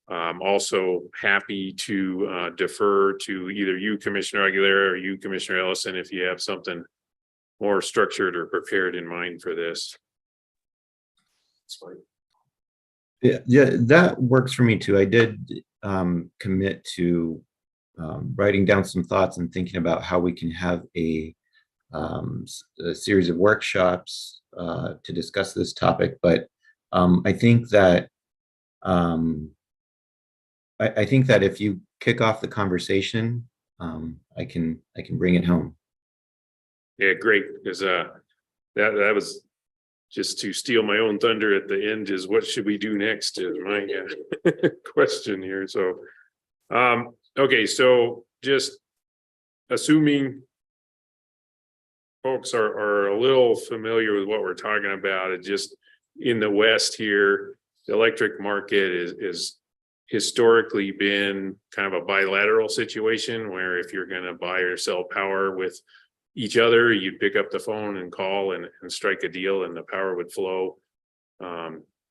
Also happy to defer to either you, Commissioner Aguilera, or you, Commissioner Ellison, if you have something more structured or prepared in mind for this. That's fine. Yeah, that works for me too. I did commit to writing down some thoughts and thinking about how we can have a series of workshops to discuss this topic. But I think that I think that if you kick off the conversation, I can bring it home. Yeah, great, because that was just to steal my own thunder at the end, is what should we do next is my question here. So okay, so just assuming folks are a little familiar with what we're talking about, it just in the West here, the electric market is historically been kind of a bilateral situation where if you're going to buy or sell power with each other, you'd pick up the phone and call and strike a deal and the power would flow.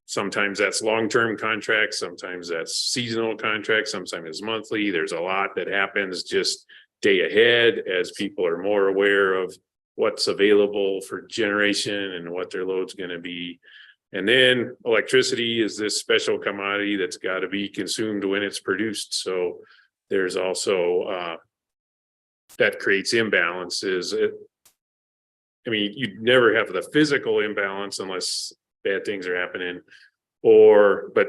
Sometimes that's long-term contracts, sometimes that's seasonal contracts, sometimes it's monthly. There's a lot that happens just day ahead as people are more aware of what's available for generation and what their load's going to be. And then electricity is this special commodity that's got to be consumed when it's produced. So there's also that creates imbalances. I mean, you'd never have the physical imbalance unless bad things are happening, but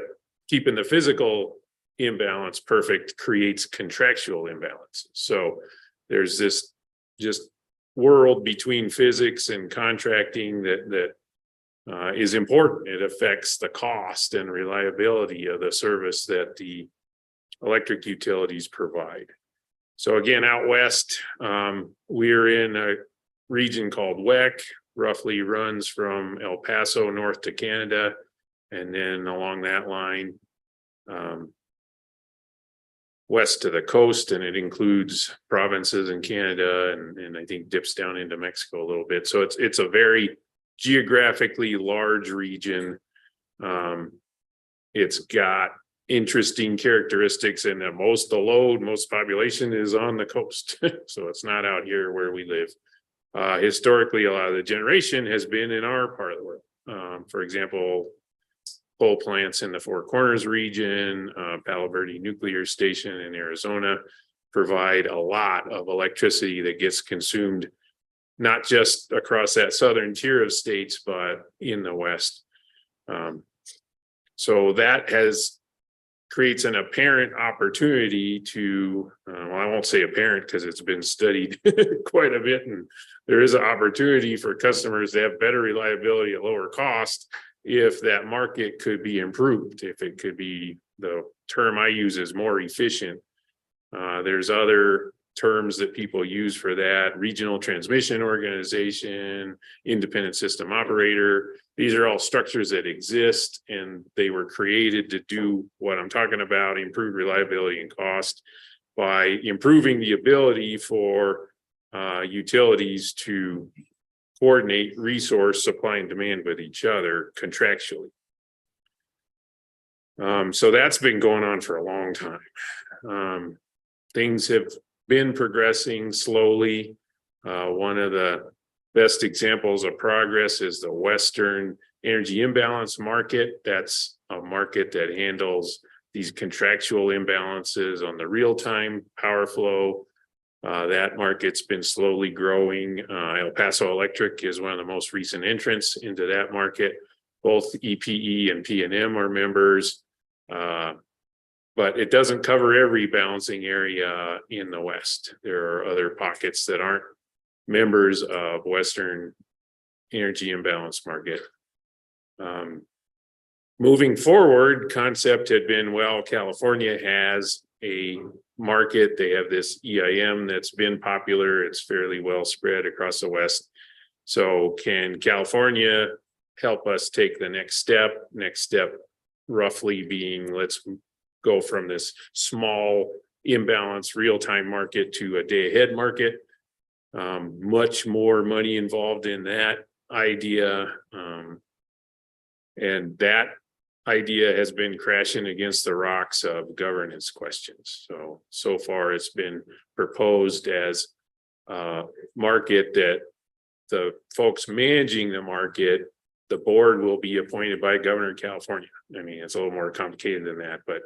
keeping the physical imbalance perfect creates contractual imbalance. So there's this just world between physics and contracting that is important. It affects the cost and reliability of the service that the electric utilities provide. So again, out west, we're in a region called WEC, roughly runs from El Paso north to Canada, and then along that line west to the coast, and it includes provinces in Canada and I think dips down into Mexico a little bit. So it's a very geographically large region. It's got interesting characteristics in that most population is on the coast. So it's not out here where we live. Historically, a lot of the generation has been in our part of the world. For example, coal plants in the Four Corners region, Palo Verde Nuclear Station in Arizona provide a lot of electricity that gets consumed, not just across that southern tier of states, but in the West. So that creates an apparent opportunity to, well, I won't say apparent because it's been studied quite a bit, and there is an opportunity for customers to have better reliability at lower cost if that market could be improved, if it could be, the term I use is more efficient. There's other terms that people use for that: regional transmission organization, independent system operator. These are all structures that exist, and they were created to do what I'm talking about: improve reliability and cost by improving the ability for utilities to coordinate resource supply and demand with each other contractually. So that's been going on for a long time. Things have been progressing slowly. One of the best examples of progress is the Western Energy Imbalance Market. That's a market that handles these contractual imbalances on the real-time power flow. That market's been slowly growing. El Paso Electric is one of the most recent entrants into that market. Both EPE and PNM are members, but it doesn't cover every balancing area in the West. There are other pockets that aren't members of Western Energy Imbalance Market. Moving forward, concept had been, well, California has a market. They have this EIM that's been popular. It's fairly well spread across the West. So can California help us take the next step? Next step roughly being, let's go from this small imbalance real-time market to a day-ahead market. Much more money involved in that idea. And that idea has been crashing against the rocks of governance questions. So far it's been proposed as a market that the folks managing the market, the board will be appointed by Governor of California. I mean, it's a little more complicated than that, but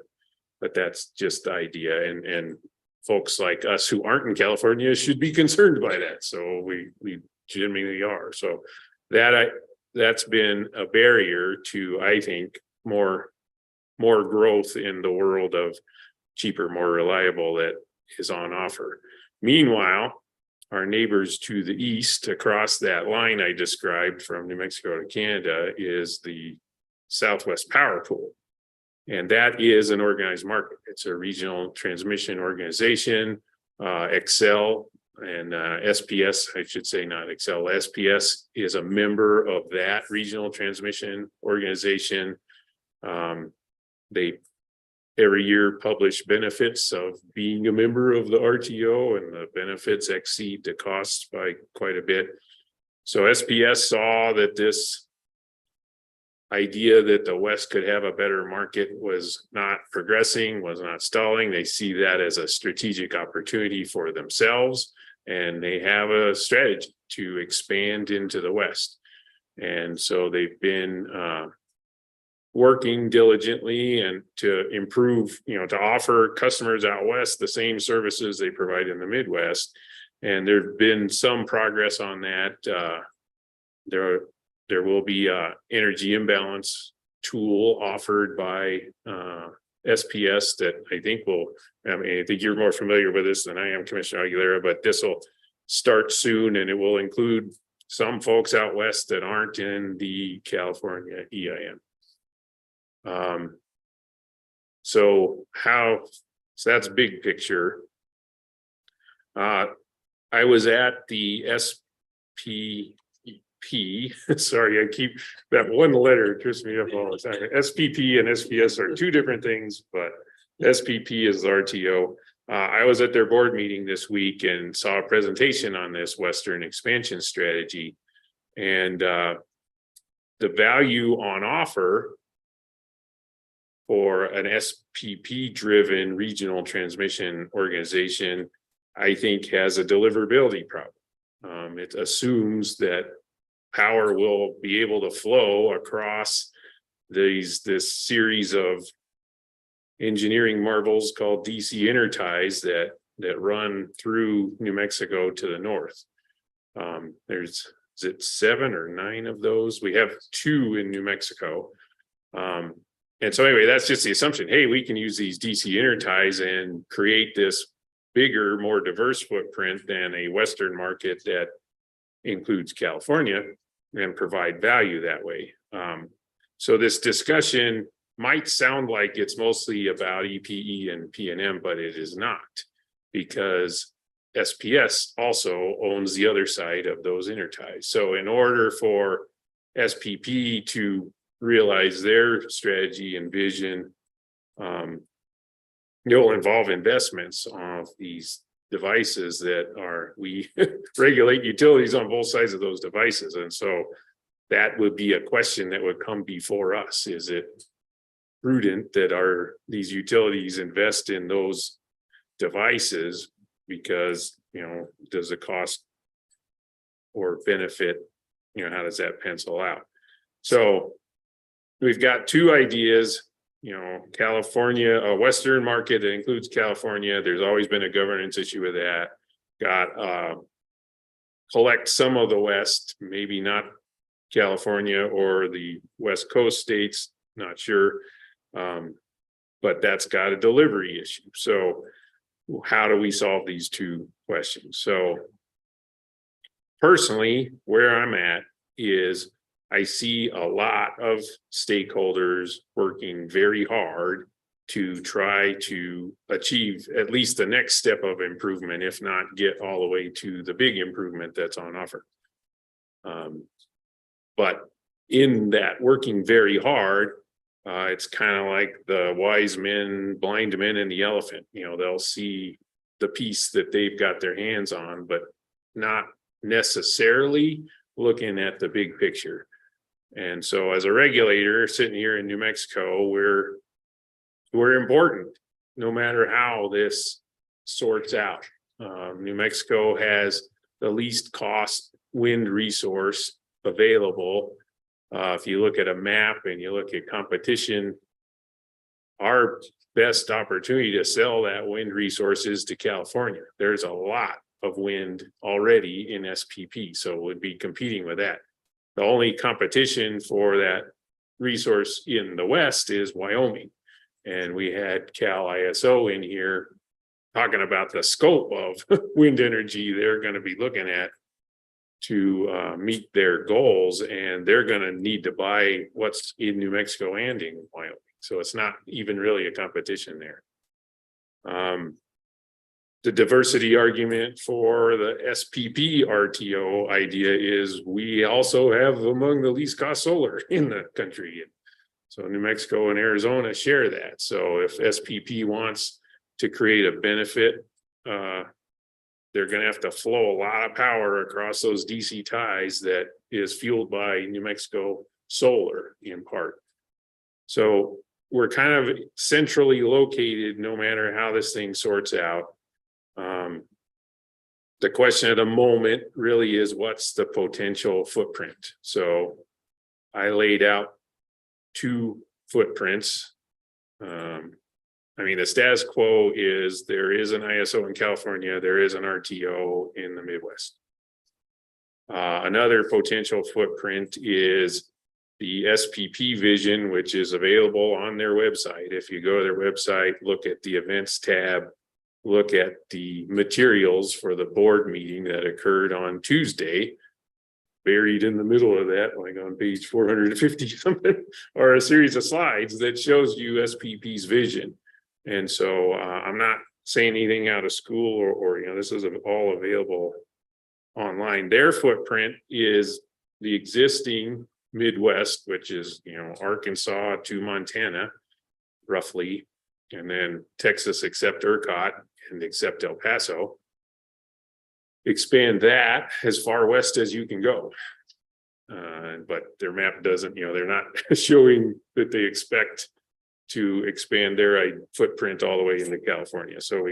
that's just the idea. And folks like us who aren't in California should be concerned by that. So we genuinely are. So that's been a barrier to, I think, more growth in the world of cheaper, more reliable that is on offer. Meanwhile, our neighbors to the east across that line I described from New Mexico to Canada is the Southwest Power Pool. And that is an organized market. It's a regional transmission organization. Excel and SPS, I should say, not Excel, SPS is a member of that regional transmission organization. They every year publish benefits of being a member of the RTO, and the benefits exceed the costs by quite a bit. So SPS saw that this idea that the West could have a better market was not progressing, was not stalling. They see that as a strategic opportunity for themselves, and they have a strategy to expand into the West. And so they've been working diligently and to improve, to offer customers out West the same services they provide in the Midwest. And there's been some progress on that. There will be a energy imbalance tool offered by SPS that I think I think you're more familiar with this than I am, Commissioner Aguilera, but this will start soon, and it will include some folks out West that aren't in the California EIM. So that's big picture. I was at the Sorry, I keep that one letter trips me up all the time. SPP and SPS are two different things, but SPP is the RTO. I was at their board meeting this week and saw a presentation on this Western expansion strategy. And the value on offer for an SPP driven regional transmission organization, I think has a deliverability problem. It assumes that power will be able to flow across this series of engineering marvels called DC interties that run through New Mexico to the north. Is it 7 or 9 of those? We have 2 in New Mexico. And so anyway, that's just the assumption. Hey, we can use these DC interties and create this bigger, more diverse footprint than a Western market that includes California and provide value that way. So this discussion might sound like it's mostly about EPE and PNM, but it is not, because SPS also owns the other side of those interties. So in order for SPP to realize their strategy and vision, you'll involve investments of these devices that we regulate utilities on both sides of those devices. And so that would be a question that would come before us. Is it prudent that these utilities invest in those devices? Because, does the cost or benefit, how does that pencil out? So we've got 2 ideas. California, a Western market that includes California. There's always been a governance issue with that. Collect some of the West, maybe not California or the West Coast states, not sure. But that's got a delivery issue. So how do we solve these 2 questions? So personally, where I'm at is I see a lot of stakeholders working very hard to try to achieve at least the next step of improvement, if not get all the way to the big improvement that's on offer. But in that working very hard, it's kind of like the wise men, blind men and the elephant. They'll see the piece that they've got their hands on, but not necessarily looking at the big picture. And so as a regulator sitting here in New Mexico, we're important no matter how this sorts out. New Mexico has the least cost wind resource available. If you look at a map and you look at competition, our best opportunity to sell that wind resource is to California. There's a lot of wind already in SPP, so we'd be competing with that. The only competition for that resource in the West is Wyoming. And we had Cal ISO in here talking about the scope of wind energy they're going to be looking at to meet their goals. And they're going to need to buy what's in New Mexico and in Wyoming. So it's not even really a competition there. The diversity argument for the SPP RTO idea is we also have among the least cost solar in the country. So New Mexico and Arizona share that. So if SPP wants to create a benefit, they're going to have to flow a lot of power across those DC ties that is fueled by New Mexico solar in part. So we're kind of centrally located no matter how this thing sorts out. The question at the moment really is what's the potential footprint? So I laid out 2 footprints. The status quo is there is an ISO in California, there is an RTO in the Midwest. Another potential footprint is the SPP vision, which is available on their website. If you go to their website, look at the events tab, look at the materials for the board meeting that occurred on Tuesday. Buried in the middle of that, like on page 450 something, are a series of slides that shows you SPP's vision. And so I'm not saying anything out of school or this is all available online. Their footprint is the existing Midwest, which is, Arkansas to Montana, roughly. And then Texas except ERCOT and except El Paso. Expand that as far west as you can go. But their map doesn't, they're not showing that they expect to expand their footprint all the way into California. So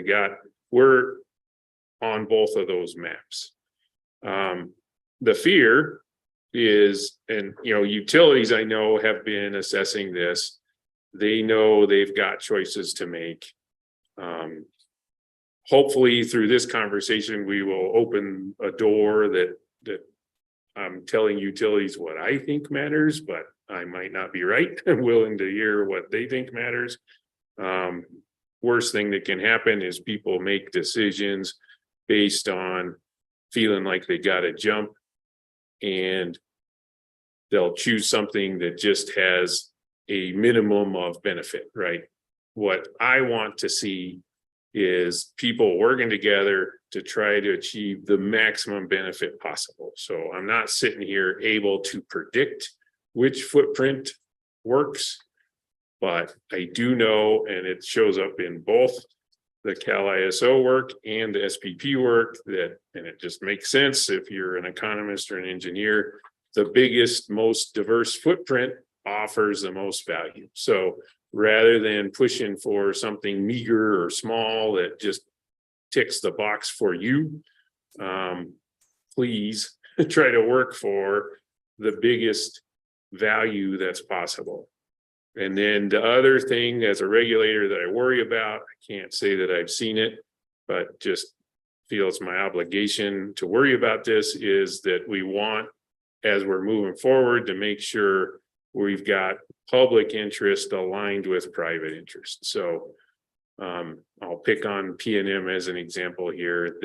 we're on both of those maps. The fear is, and utilities I know have been assessing this. They know they've got choices to make. Hopefully through this conversation, we will open a door that I'm telling utilities what I think matters, but I might not be right. I'm willing to hear what they think matters. Worst thing that can happen is people make decisions based on feeling like they got to jump, and they'll choose something that just has a minimum of benefit, right? What I want to see is people working together to try to achieve the maximum benefit possible. So I'm not sitting here able to predict which footprint works, but I do know, and it shows up in both the Cal ISO work and the SPP work, and it just makes sense if you're an economist or an engineer, the biggest, most diverse footprint offers the most value. So rather than pushing for something meager or small that just ticks the box for you, please try to work for the biggest value that's possible. And then the other thing as a regulator that I worry about, I can't say that I've seen it, but just feel it's my obligation to worry about this, is that we want, as we're moving forward, to make sure we've got public interest aligned with private interest. So I'll pick on PNM as an example here.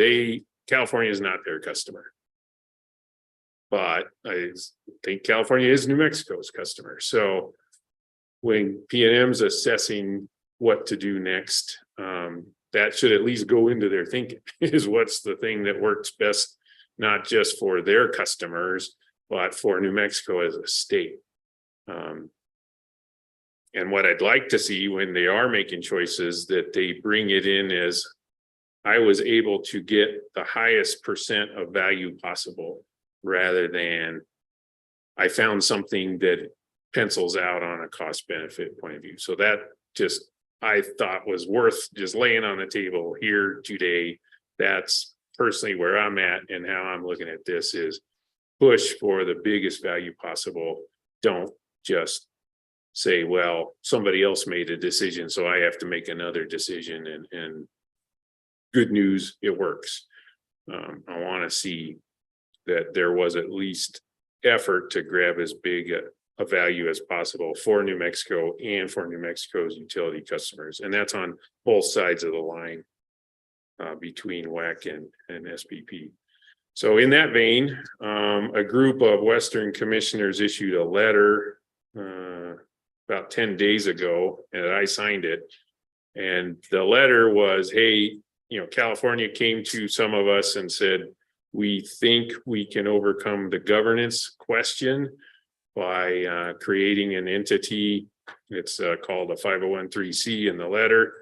California is not their customer, but I think California is New Mexico's customer. So when PNM's assessing what to do next, that should at least go into their thinking, is what's the thing that works best, not just for their customers, but for New Mexico as a state. And what I'd like to see when they are making choices, that they bring it in as, I was able to get the highest percent of value possible, rather than I found something that pencils out on a cost benefit point of view. So that just, I thought was worth just laying on the table here today. That's personally where I'm at, and how I'm looking at this is push for the biggest value possible. Don't just say, well, somebody else made a decision, so I have to make another decision, and good news, it works. I want to see that there was at least effort to grab as big a value as possible for New Mexico and for New Mexico's utility customers. And that's on both sides of the line between WAC and SPP. So in that vein, a group of Western commissioners issued a letter about 10 days ago, and I signed it. And the letter was, hey, California came to some of us and said, we think we can overcome the governance question by creating an entity. It's called a 501(c) in the letter,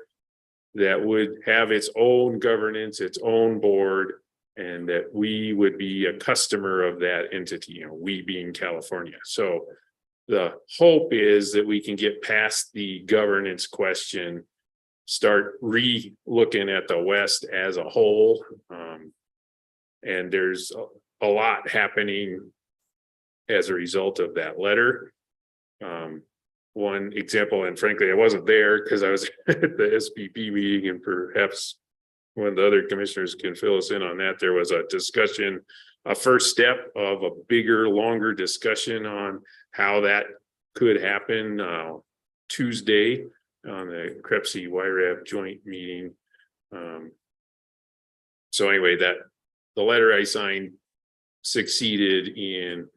that would have its own governance, its own board, and that we would be a customer of that entity, we being California. So the hope is that we can get past the governance question, start re-looking at the West as a whole. And there's a lot happening as a result of that letter. One example, and frankly, I wasn't there because I was at the SPP meeting, and perhaps one of the other commissioners can fill us in on that. There was a discussion, a first step of a bigger, longer discussion on how that could happen Tuesday on the CREPC YRAB joint meeting. So anyway, the letter I signed succeeded in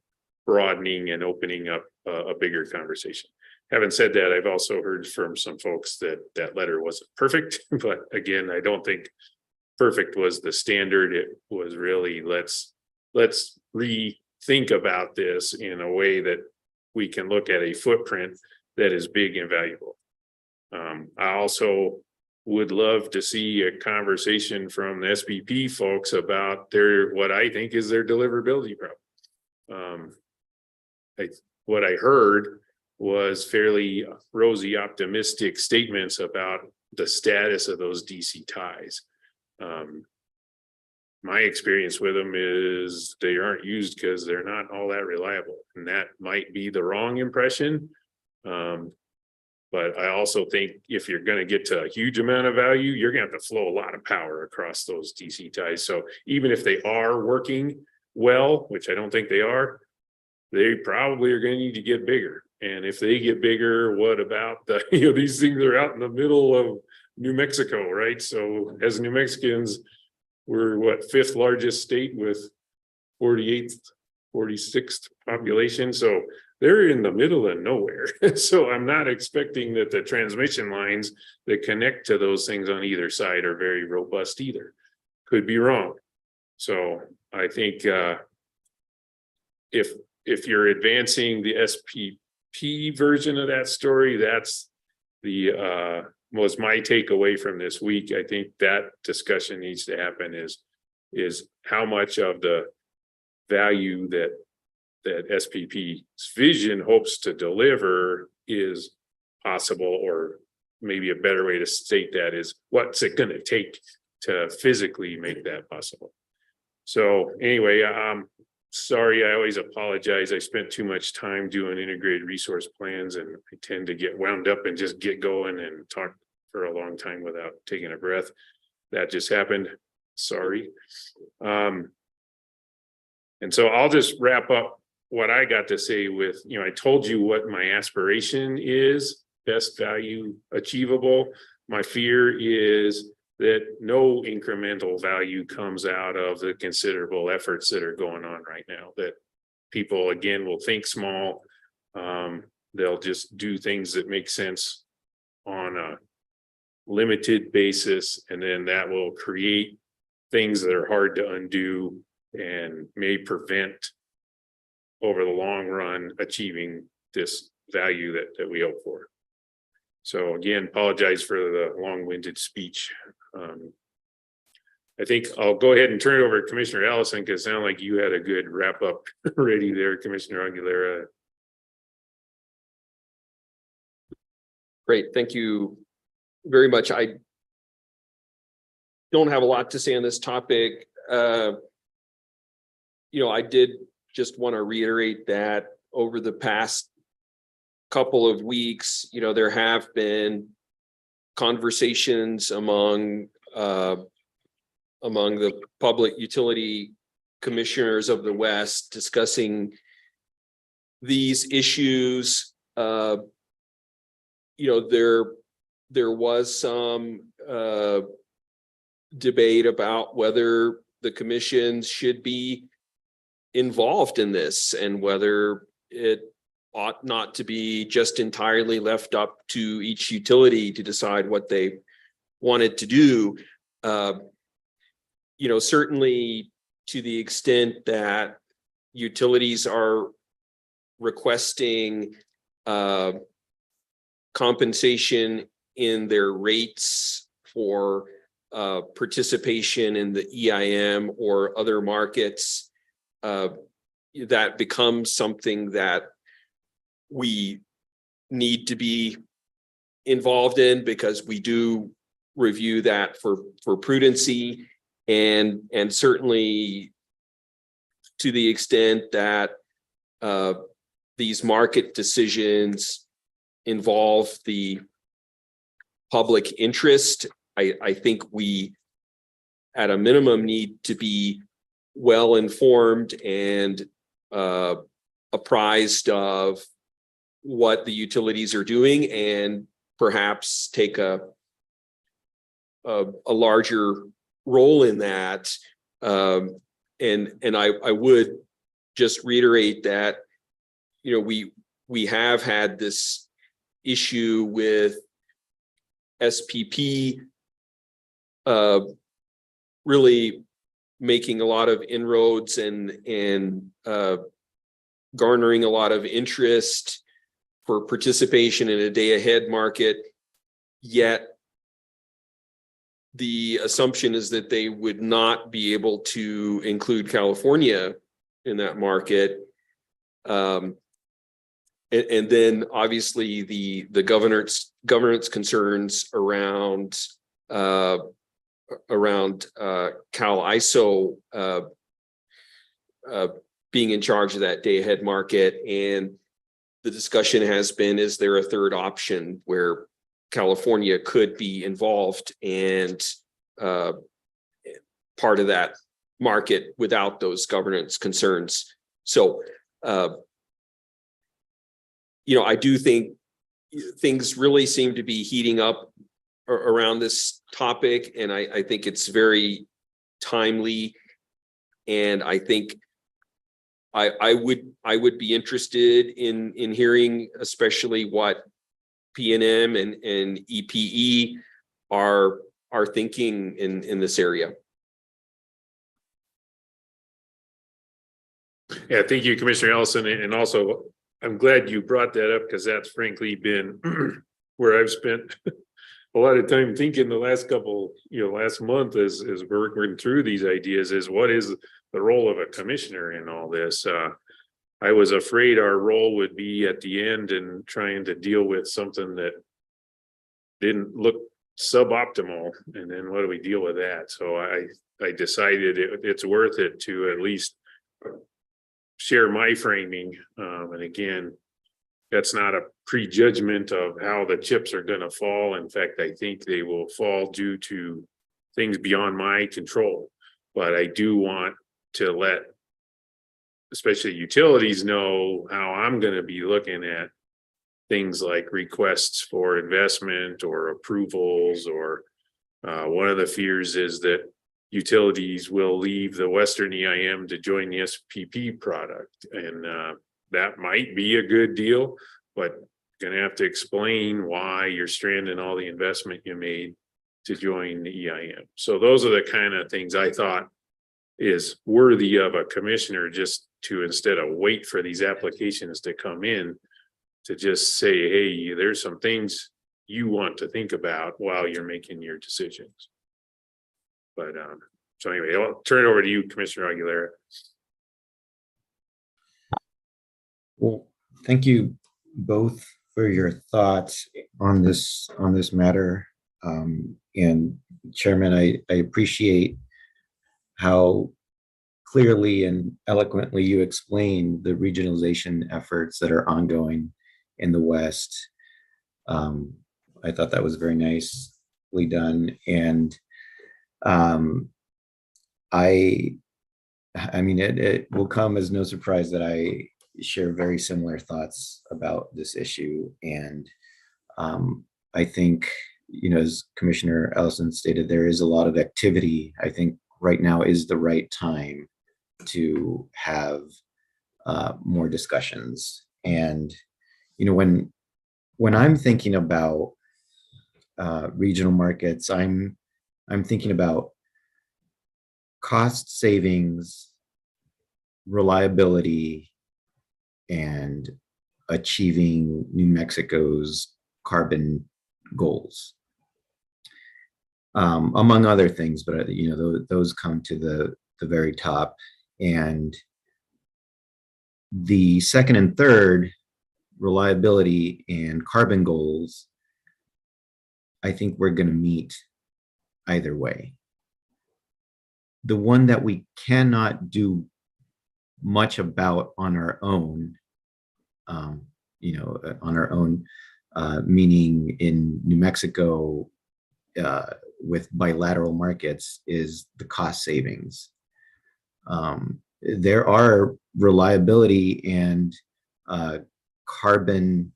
broadening and opening up a bigger conversation. Having said that, I've also heard from some folks that letter wasn't perfect, but again, I don't think perfect was the standard. It was really, let's let's rethink about this in a way that we can look at a footprint that is big and valuable. I also would love to see a conversation from the SPP folks about their, what I think is their deliverability problem. What I heard was fairly rosy, optimistic statements about the status of those DC ties. My experience with them is they aren't used because they're not all that reliable, and that might be the wrong impression. But I also think if you're going to get to a huge amount of value, you're going to have to flow a lot of power across those DC ties. So even if they are working well, which I don't think they are, they probably are going to need to get bigger. And if they get bigger, what about the, these things are out in the middle of New Mexico, right? So as New Mexicans, we're what, 5th largest state with 48th, 46th population. So they're in the middle of nowhere. So I'm not expecting that the transmission lines that connect to those things on either side are very robust either. Could be wrong. So I think if you're advancing the SPP version of that story, that's the was my takeaway from this week. I think that discussion needs to happen is how much of the value that SPP's vision hopes to deliver is possible, or maybe a better way to state that is what's it going to take to physically make that possible. So anyway, sorry, I always apologize. I spent too much time doing integrated resource plans, and I tend to get wound up and just get going and talk for a long time without taking a breath. That just happened. Sorry. And so I'll just wrap up what I got to say with, I told you what my aspiration is, best value achievable. My fear is that no incremental value comes out of the considerable efforts that are going on right now, that people, again, will think small. They'll just do things that make sense on a limited basis, and then that will create things that are hard to undo and may prevent over the long run achieving this value that we hope for. So again, apologize for the long-winded speech. I think I'll go ahead and turn it over to Commissioner Allison, because it sounded like you had a good wrap up ready there, Commissioner Aguilera. Great, thank you very much. I don't have a lot to say on this topic. I did just want to reiterate that over the past couple of weeks, there have been conversations among the public utility commissioners of the West discussing these issues. There was some debate about whether the commissions should be involved in this and whether it ought not to be just entirely left up to each utility to decide what they wanted to do. Certainly to the extent that utilities are requesting compensation in their rates for participation in the EIM or other markets, that becomes something that we need to be involved in, because we do review that for prudency, and certainly to the extent that these market decisions involve the public interest, I think we at a minimum need to be well informed and apprised of what the utilities are doing, and perhaps take a larger role in that. And I would just reiterate that, we have had this issue with SPP really making a lot of inroads and garnering a lot of interest for participation in a day ahead market, yet the assumption is that they would not be able to include California in that market. And then obviously the governance concerns around Cal ISO being in charge of that day ahead market. And the discussion has been, is there a third option where California could be involved and part of that market without those governance concerns? So, I do think things really seem to be heating up around this topic, and I think it's very timely. And I think I would be interested in hearing, especially what PNM and EPE are thinking in this area. Yeah, thank you, Commissioner Ellison. And also, I'm glad you brought that up because that's frankly been where I've spent a lot of time thinking the last last month as we're working through these ideas, is what is the role of a commissioner in all this? I was afraid our role would be at the end and trying to deal with something that didn't look suboptimal. And then what do we deal with that? So I decided it's worth it to at least share my framing. And again, that's not a prejudgment of how the chips are going to fall. In fact, I think they will fall due to things beyond my control. But I do want to let especially utilities know how I'm going to be looking at things like requests for investment or approvals, or one of the fears is that utilities will leave the Western EIM to join the SPP product. And that might be a good deal, but you're gonna have to explain why you're stranding all the investment you made to join the EIM. So those are the kind of things I thought is worthy of a commissioner, just to, instead of wait for these applications to come in, to just say, hey, there's some things you want to think about while you're making your decisions. But so anyway, I'll turn it over to you, Commissioner Aguilera. Well, thank you both for your thoughts on this matter. And Chairman, I appreciate how clearly and eloquently you explained the regionalization efforts that are ongoing in the West. I thought that was very nicely done. And I mean, it will come as no surprise that I share very similar thoughts about this issue. And I think, as Commissioner Ellison stated, there is a lot of activity. I think right now is the right time to have more discussions. And, when I'm thinking about regional markets, I'm thinking about cost savings, reliability, and achieving New Mexico's carbon goals, among other things. But those come to the very top. And the second and third, reliability and carbon goals, I think we're going to meet either way. The one that we cannot do much about on our own, meaning in New Mexico with bilateral markets, is the cost savings. There are reliability and carbon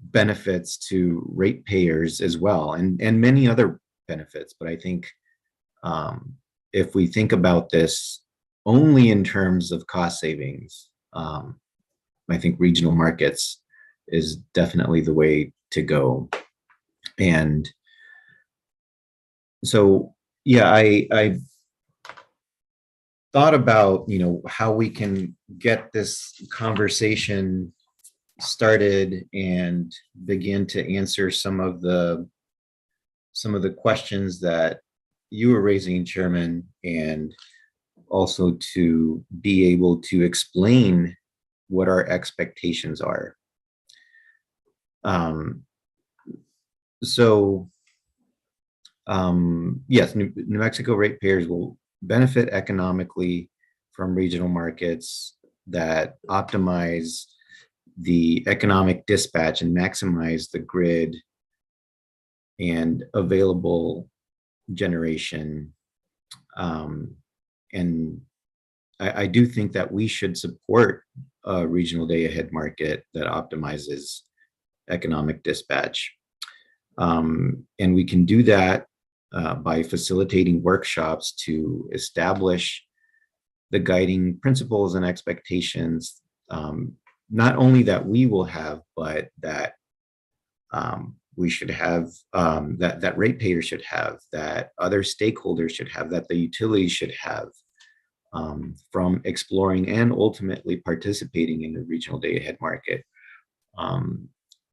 benefits to ratepayers as well, and many other benefits. But I think if we think about this only in terms of cost savings, I think regional markets is definitely the way to go. And so, yeah, I thought about, how we can get this conversation started and begin to answer some of the questions that you were raising, Chairman, and also to be able to explain what our expectations are. Yes, New Mexico ratepayers will benefit economically from regional markets that optimize the economic dispatch and maximize the grid and available generation. And I do think that we should support a regional day ahead market that optimizes economic dispatch. And we can do that by facilitating workshops to establish the guiding principles and expectations, not only that we will have, but that we should have, that ratepayers should have, that other stakeholders should have, that the utilities should have, from exploring and ultimately participating in the regional day ahead market,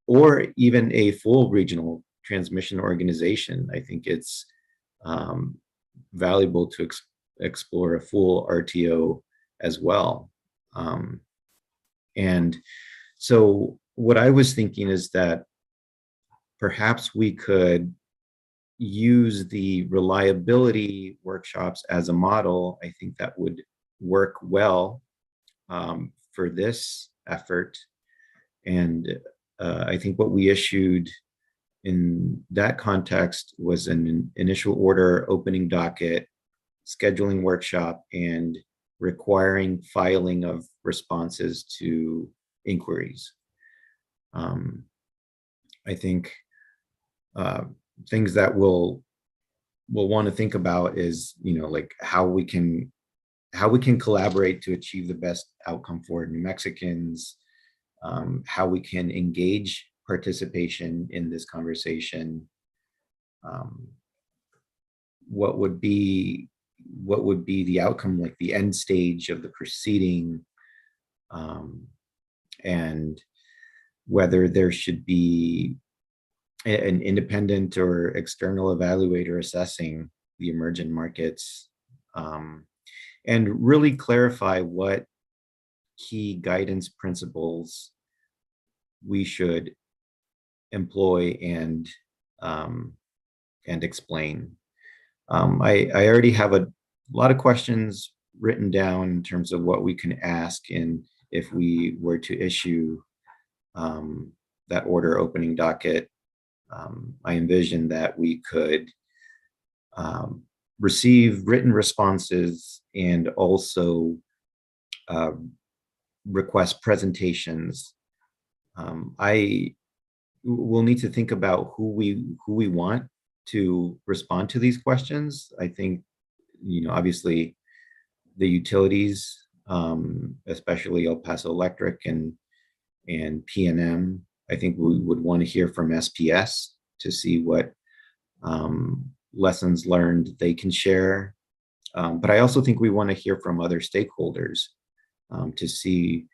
or even a full regional transmission organization. I think it's valuable to explore a full RTO as well. And so what I was thinking is that perhaps we could use the reliability workshops as a model. I think that would work well for this effort. And I think what we issued in that context was an initial order, opening docket, scheduling workshop, and requiring filing of responses to inquiries. I think things that we'll want to think about is, like how we can collaborate to achieve the best outcome for New Mexicans, how we can engage participation in this conversation, what would be the outcome, like the end stage of the proceeding, and whether there should be an independent or external evaluator assessing the emergent markets, and really clarify what key guidance principles we should employ and explain. I already have a lot of questions written down in terms of what we can ask, and if we were to issue that order opening docket, I envision that we could receive written responses and also request presentations. I will need to think about who we want to respond to these questions. I think, obviously the utilities, especially El Paso Electric and PNM. I think we would want to hear from SPS to see what lessons learned they can share. But I also think we want to hear from other stakeholders to see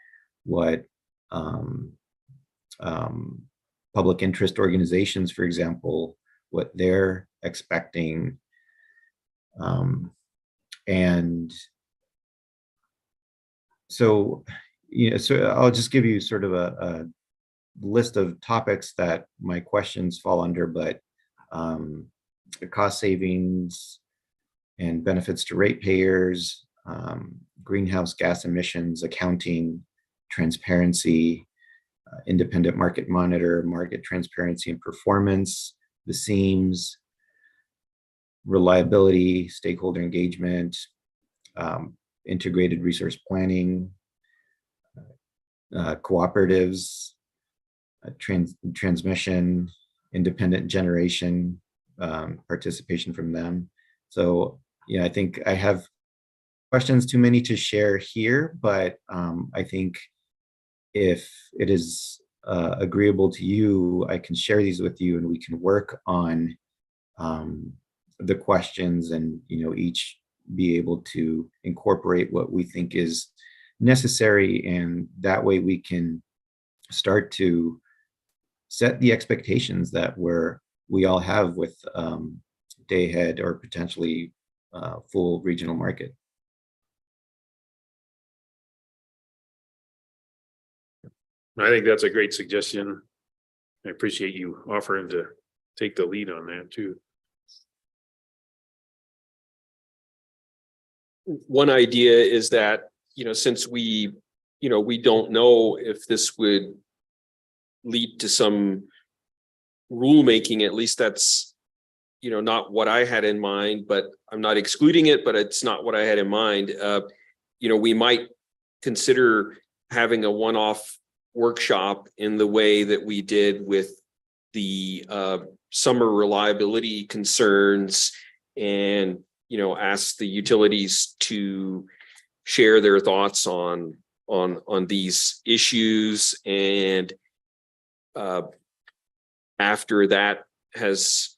what public interest organizations, for example, what they're expecting. And so, so I'll just give you sort of a list of topics that my questions fall under, but the cost savings and benefits to ratepayers, greenhouse gas emissions accounting, transparency, independent market monitor, market transparency and performance, the seams, reliability, stakeholder engagement, integrated resource planning, cooperatives, transmission, independent generation, participation from them. So, I think I have questions too many to share here, but I think if it is agreeable to you, I can share these with you and we can work on the questions and, each be able to incorporate what we think is necessary, and that way we can start to set the expectations that we all have with day ahead or potentially full regional market. I think that's a great suggestion. I appreciate you offering to take the lead on that too. One idea is that, since we don't know if this would lead to some rulemaking, at least that's, not what I had in mind, but I'm not excluding it, but it's not what I had in mind. We might consider having a one-off workshop in the way that we did with the summer reliability concerns, and ask the utilities to share their thoughts on these issues. And after that has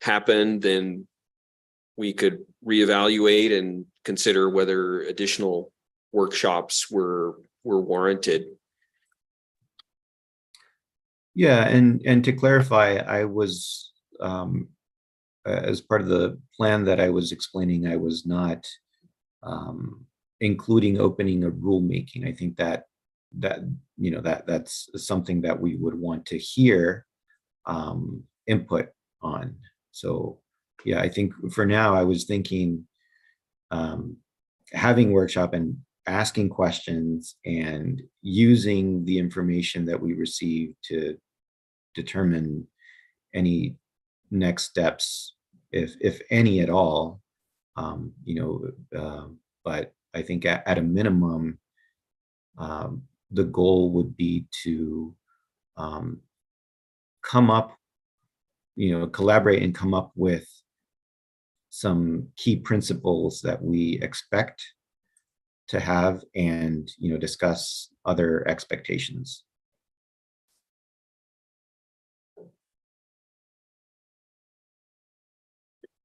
happened, then we could reevaluate and consider whether additional workshops were warranted. Yeah, and to clarify, I was as part of the plan that I was explaining, I was not including opening a rulemaking. I think that's something that we would want to hear input on. So yeah, I think for now I was thinking having workshop and asking questions and using the information that we receive to determine any next steps, if any at all. But I think at a minimum, the goal would be to come up, collaborate and come up with some key principles that we expect to have, and discuss other expectations.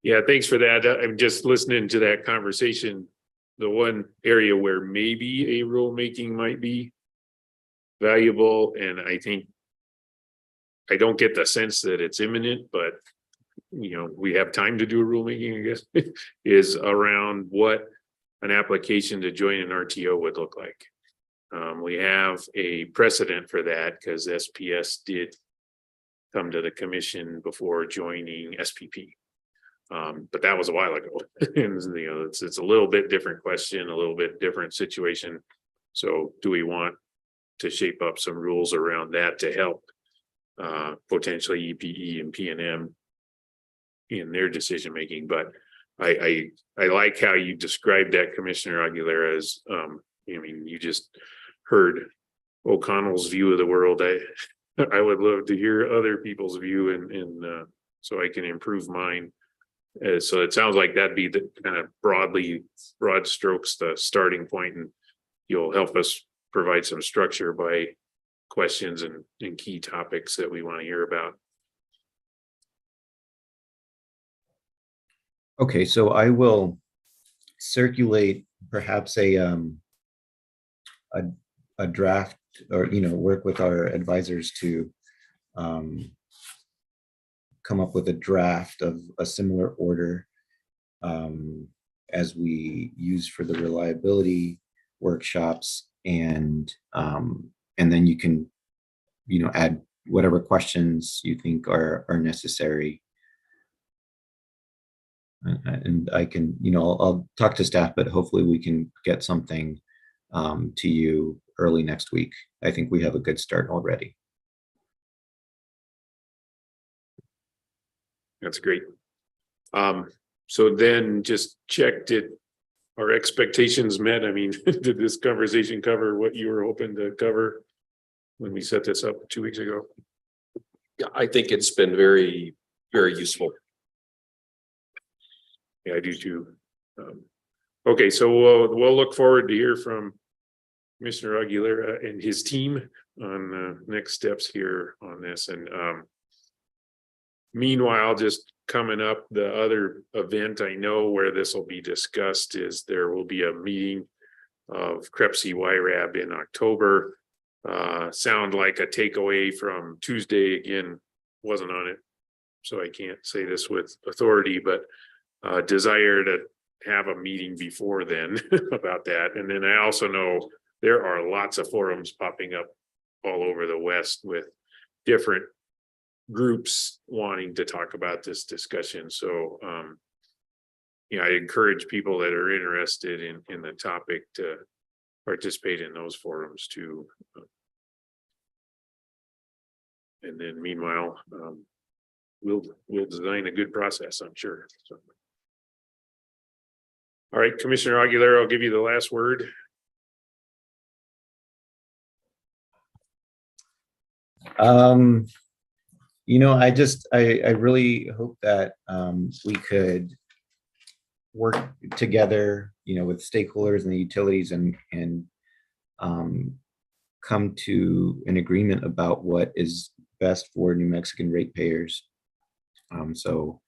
Yeah, thanks for that. I'm just listening to that conversation. The one area where maybe a rulemaking might be valuable, and I think I don't get the sense that it's imminent, but we have time to do a rulemaking, I guess, is around what an application to join an RTO would look like. We have a precedent for that because SPS did come to the commission before joining SPP. But that was a while ago. And it's a little bit different question, a little bit different situation. So do we want to shape up some rules around that to help potentially EPE and PNM in their decision making? But I like how you described that, Commissioner Aguilera, as you just heard O'Connell's view of the world. I would love to hear other people's view, and so I can improve mine. So it sounds like that'd be the kind of broad strokes, the starting point, and you'll help us provide some structure by questions and key topics that we want to hear about. Okay, so I will circulate perhaps a draft, or work with our advisors to come up with a draft of a similar order as we use for the reliability workshops, and then you can add whatever questions you think are necessary. And I can, I'll talk to staff, but hopefully we can get something to you early next week. I think we have a good start already. That's great. So then just check, did our expectations met? I mean, did this conversation cover what you were hoping to cover when we set this up 2 weeks ago? Yeah, I think it's been very, very useful. Yeah, I do too. Okay, so we'll look forward to hear from Commissioner Aguilera and his team on next steps here on this. And Meanwhile, just coming up, the other event I know where this will be discussed is there will be a meeting of CREPC YRAB in October. Sound like a takeaway from Tuesday, again, wasn't on it, so I can't say this with authority, but desire to have a meeting before then about that. And then I also know there are lots of forums popping up all over the West with different groups wanting to talk about this discussion. So I encourage people that are interested in the topic to participate in those forums too. And then meanwhile, we'll design a good process, I'm sure. So. All right, Commissioner Aguilera, I'll give you the last word. I really hope that we could work together, with stakeholders and the utilities and come to an agreement about what is best for New Mexican ratepayers. So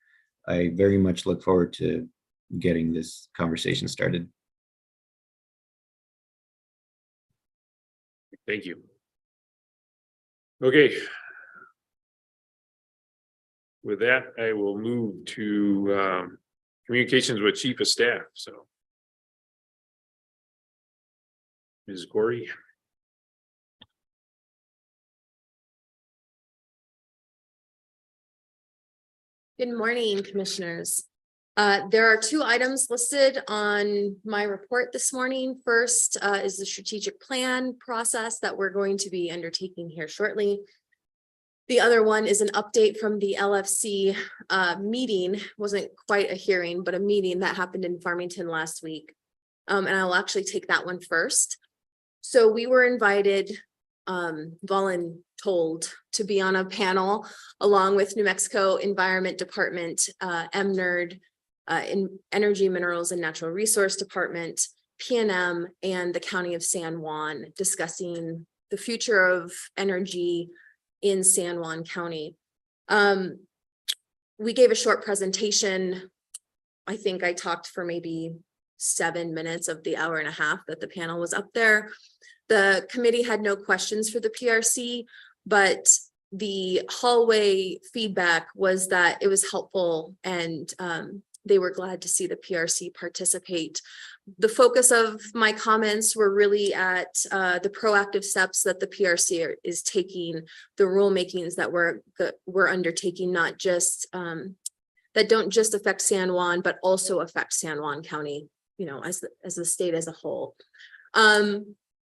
I very much look forward to getting this conversation started. Thank you. Okay. With that, I will move to communications with Chief of Staff. So, Ms. Corey. Good morning, commissioners. There are two items listed on my report this morning. First is the strategic plan process that we're going to be undertaking here shortly. The other one is an update from the LFC meeting. Wasn't quite a hearing, but a meeting that happened in Farmington last week. And I'll actually take that one first. So we were invited, voluntold to be on a panel along with New Mexico Environment Department, MNERD, in Energy, Minerals and Natural Resource Department, PNM, and the County of San Juan, discussing the future of energy in San Juan County. We gave a short presentation. I think I talked for maybe 7 minutes of the hour and a half that the panel was up there. The committee had no questions for the PRC, but the hallway feedback was that it was helpful, and they were glad to see the PRC participate. The focus of my comments were really at the proactive steps that the PRC is taking, the rulemakings that we're undertaking, not just that don't just affect San Juan, but also affect San Juan County, as the state as a whole.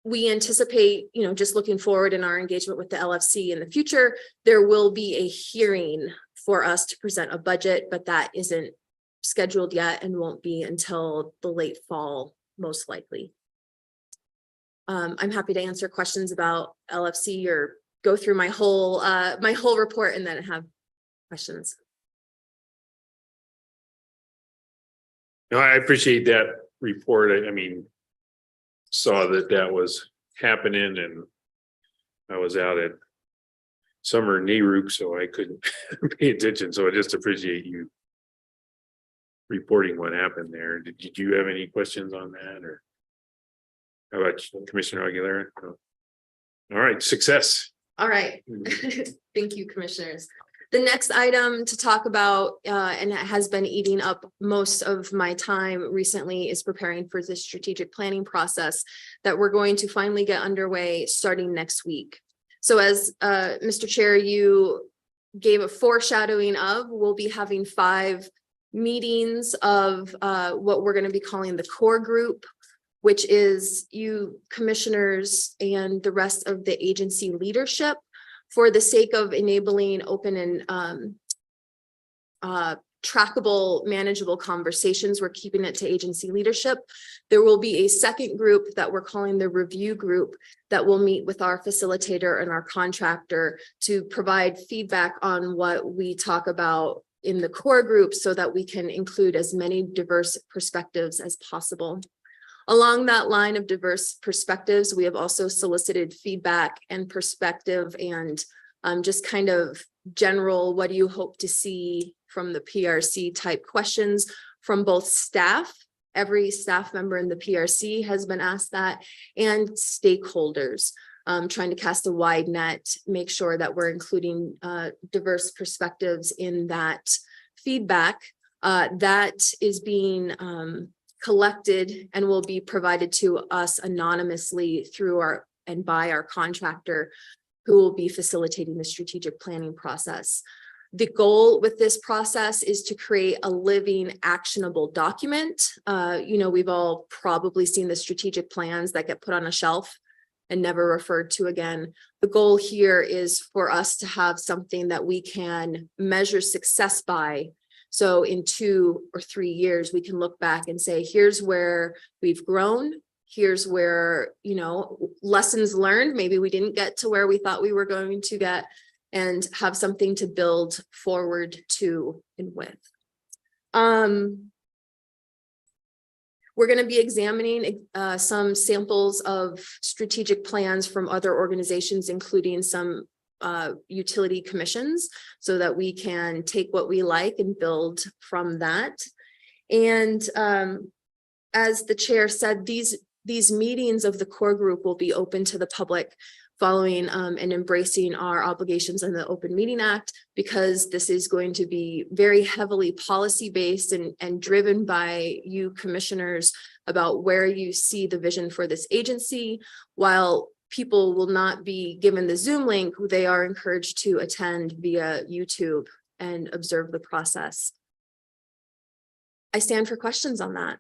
We anticipate, just looking forward in our engagement with the LFC in the future, there will be a hearing for us to present a budget, but that isn't scheduled yet and won't be until the late fall, most likely. I'm happy to answer questions about LFC or go through my whole report and then have questions. No, I appreciate that report. I mean, saw that was happening, and I was out at summer NARUC, so I couldn't pay attention. So I just appreciate you reporting what happened there. Did you have any questions on that, or how about Commissioner Aguilera? No. All right, success. All right. Thank you, commissioners. The next item to talk about, and it has been eating up most of my time recently, is preparing for this strategic planning process that we're going to finally get underway starting next week. So as Mr. Chair, you gave a foreshadowing of, we'll be having 5 meetings of what we're going to be calling the core group, which is you commissioners and the rest of the agency leadership, for the sake of enabling open and trackable, manageable conversations. We're keeping it to agency leadership. There will be a second group that we're calling the review group that will meet with our facilitator and our contractor to provide feedback on what we talk about in the core group, so that we can include as many diverse perspectives as possible. Along that line of diverse perspectives, we have also solicited feedback and perspective and just kind of general, what do you hope to see from the PRC type questions from both staff. Every staff member in the PRC has been asked that, and stakeholders. Trying to cast a wide net, make sure that we're including diverse perspectives in that feedback that is being collected and will be provided to us anonymously through our and by our contractor who will be facilitating the strategic planning process. The goal with this process is to create a living, actionable document. We've all probably seen the strategic plans that get put on a shelf and never referred to again. The goal here is for us to have something that we can measure success by. So in 2 or 3 years, we can look back and say, here's where we've grown. Here's where, lessons learned. Maybe we didn't get to where we thought we were going to get, and have something to build forward to and with. We're going to be examining some samples of strategic plans from other organizations, including some utility commissions, so that we can take what we like and build from that. And as the chair said, these meetings of the core group will be open to the public, following and embracing our obligations in the Open Meeting Act, because this is going to be very heavily policy-based and driven by you commissioners about where you see the vision for this agency. While people will not be given the Zoom link, they are encouraged to attend via YouTube and observe the process. I stand for questions on that.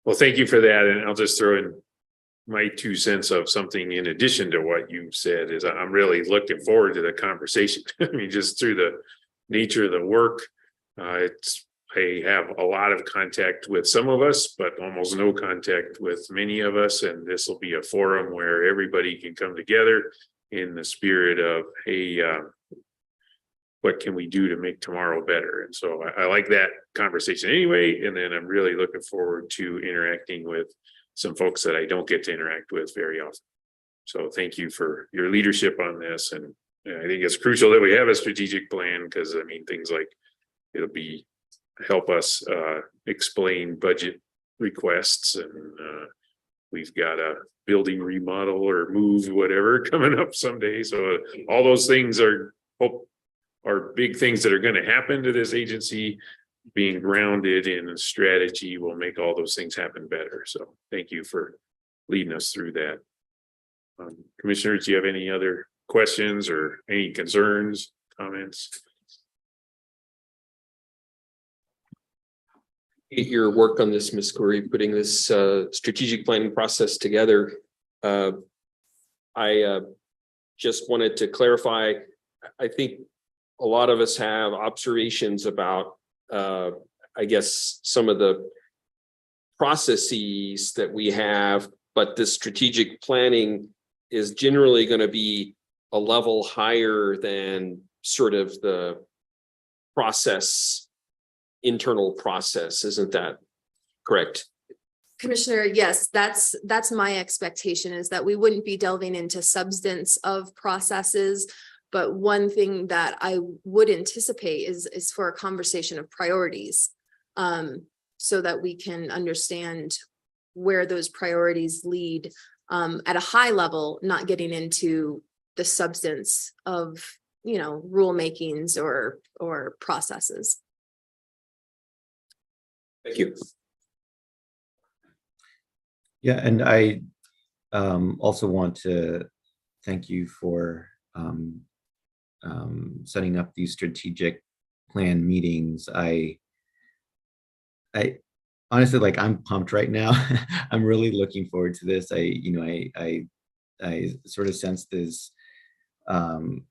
Well, thank you for that. And I'll just throw in my 2 cents of something in addition to what you said. Is I'm really looking forward to the conversation. I mean, just through the nature of the work, I have a lot of contact with some of us, but almost no contact with many of us. And this will be a forum where everybody can come together in the spirit of, hey, what can we do to make tomorrow better? And so I like that conversation anyway. And then I'm really looking forward to interacting with some folks that I don't get to interact with very often. So thank you for your leadership on this. And I think it's crucial that we have a strategic plan, because I mean, things like help us explain budget requests, and we've got a building remodel or move, whatever, coming up someday. So all those things are big things that are going to happen to this agency. Being grounded in a strategy will make all those things happen better. So thank you for leading us through that. Commissioners, do you have any other questions or any concerns, comments? Your work on this, Ms. Corey, putting this strategic planning process together. I just wanted to clarify, I think a lot of us have observations about I guess some of the processes that we have, but the strategic planning is generally going to be a level higher than sort of the internal process. Isn't that correct? Commissioner, yes, that's my expectation, is that we wouldn't be delving into substance of processes. But one thing that I would anticipate is for a conversation of priorities, so that we can understand where those priorities lead at a high level, not getting into the substance of, rulemakings or processes. Thank you. Yeah, and I also want to thank you for setting up these strategic plan meetings. I honestly, I'm pumped right now. I'm really looking forward to this. I sort of sense this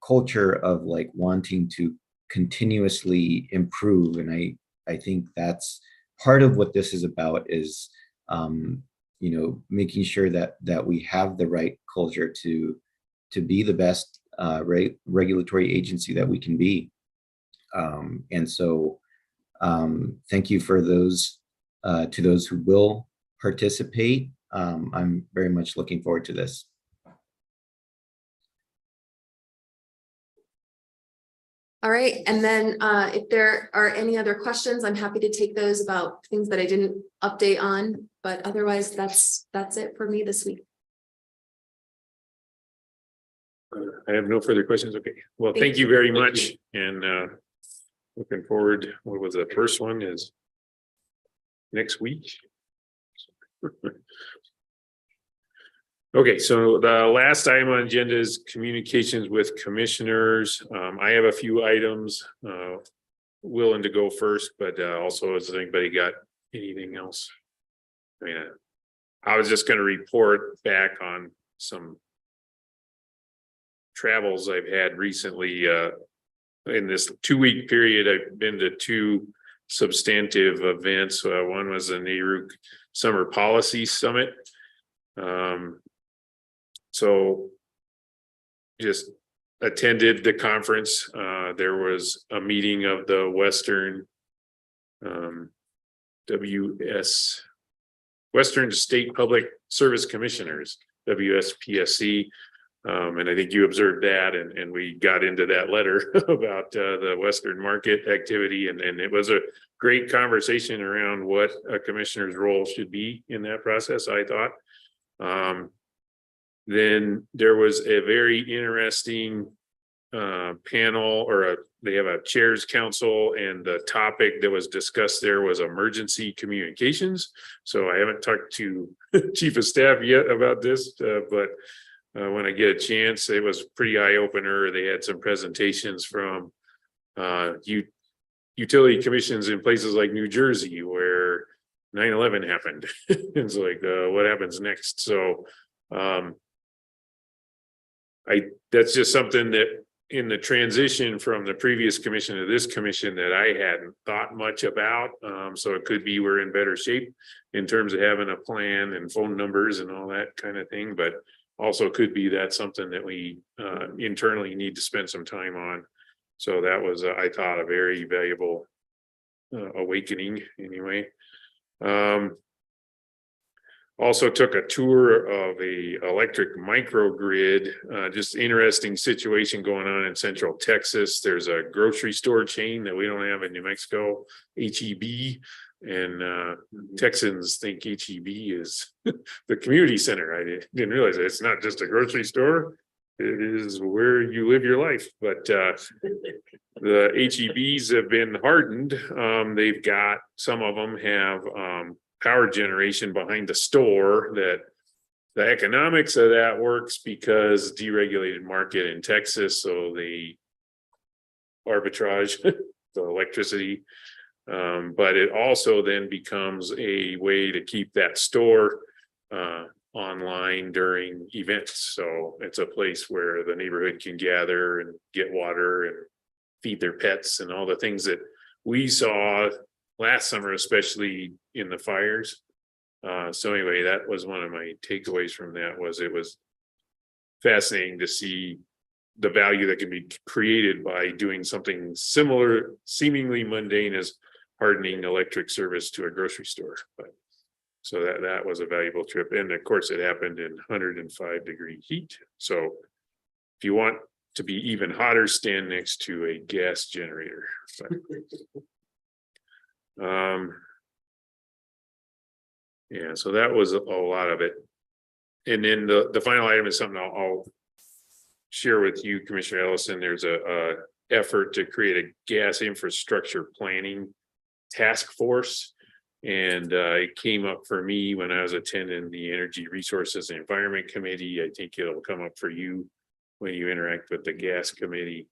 culture of wanting to continuously improve, and I think that's part of what this is about, is making sure that we have the right culture to be the best regulatory agency that we can be. And so thank you for those to those who will participate. I'm very much looking forward to this. All right, and then if there are any other questions, I'm happy to take those about things that I didn't update on, but otherwise, that's it for me this week. I have no further questions. Okay, well, Thank thank you very much, and looking forward, what was the first one is next week? Okay, so the last item on agenda is communications with commissioners. I have a few items, willing to go first, but also, has anybody got anything else? I mean, I was just gonna report back on some travels I've had recently, in this 2-week period. I've been to 2 substantive events. One was the NARUC Summer Policy Summit. So just attended the conference. There was a meeting of the Western Western State Public Service Commissioners, WSPSC. And I think you observed that, and we got into that letter about the Western market activity, and it was a great conversation around what a commissioner's role should be in that process, I thought. Then there was a very interesting panel, or they have a chairs council, and the topic that was discussed there was emergency communications. So I haven't talked to Chief of Staff yet about this, but when I get a chance, it was pretty eye opener. They had some presentations from utility commissions in places like New Jersey where 9/11 happened. It's like, what happens next? So that's just something that in the transition from the previous commission to this commission that I hadn't thought much about. So it could be we're in better shape in terms of having a plan and phone numbers and all that kind of thing, but also could be that's something that we internally need to spend some time on. So that was, I thought, a very valuable awakening anyway. Also took a tour of a electric microgrid, just interesting situation going on in Central Texas. There's a grocery store chain that we don't have in New Mexico, HEB, and Texans think HEB is the community center. I didn't realize that it's not just a grocery store. It is where you live your life, but the HEBs have been hardened. They've got, some of them have power generation behind the store, that the economics of that works because deregulated market in Texas, so they arbitrage the electricity, but it also then becomes a way to keep that store online during events. So it's a place where the neighborhood can gather and get water and feed their pets and all the things that we saw last summer, especially in the fires. So anyway, that was one of my takeaways from that. Was it was fascinating to see the value that can be created by doing something similar, seemingly mundane, as hardening electric service to a grocery store. But so that was a valuable trip, and of course it happened in 105-degree heat. So if you want to be even hotter, stand next to a gas generator. But, yeah, so that was a lot of it. And then the final item is something I'll share with you, Commissioner Ellison. There's a effort to create a gas infrastructure planning task force. And it came up for me when I was attending the Energy Resources and Environment Committee. I think it'll come up for you when you interact with the gas committee.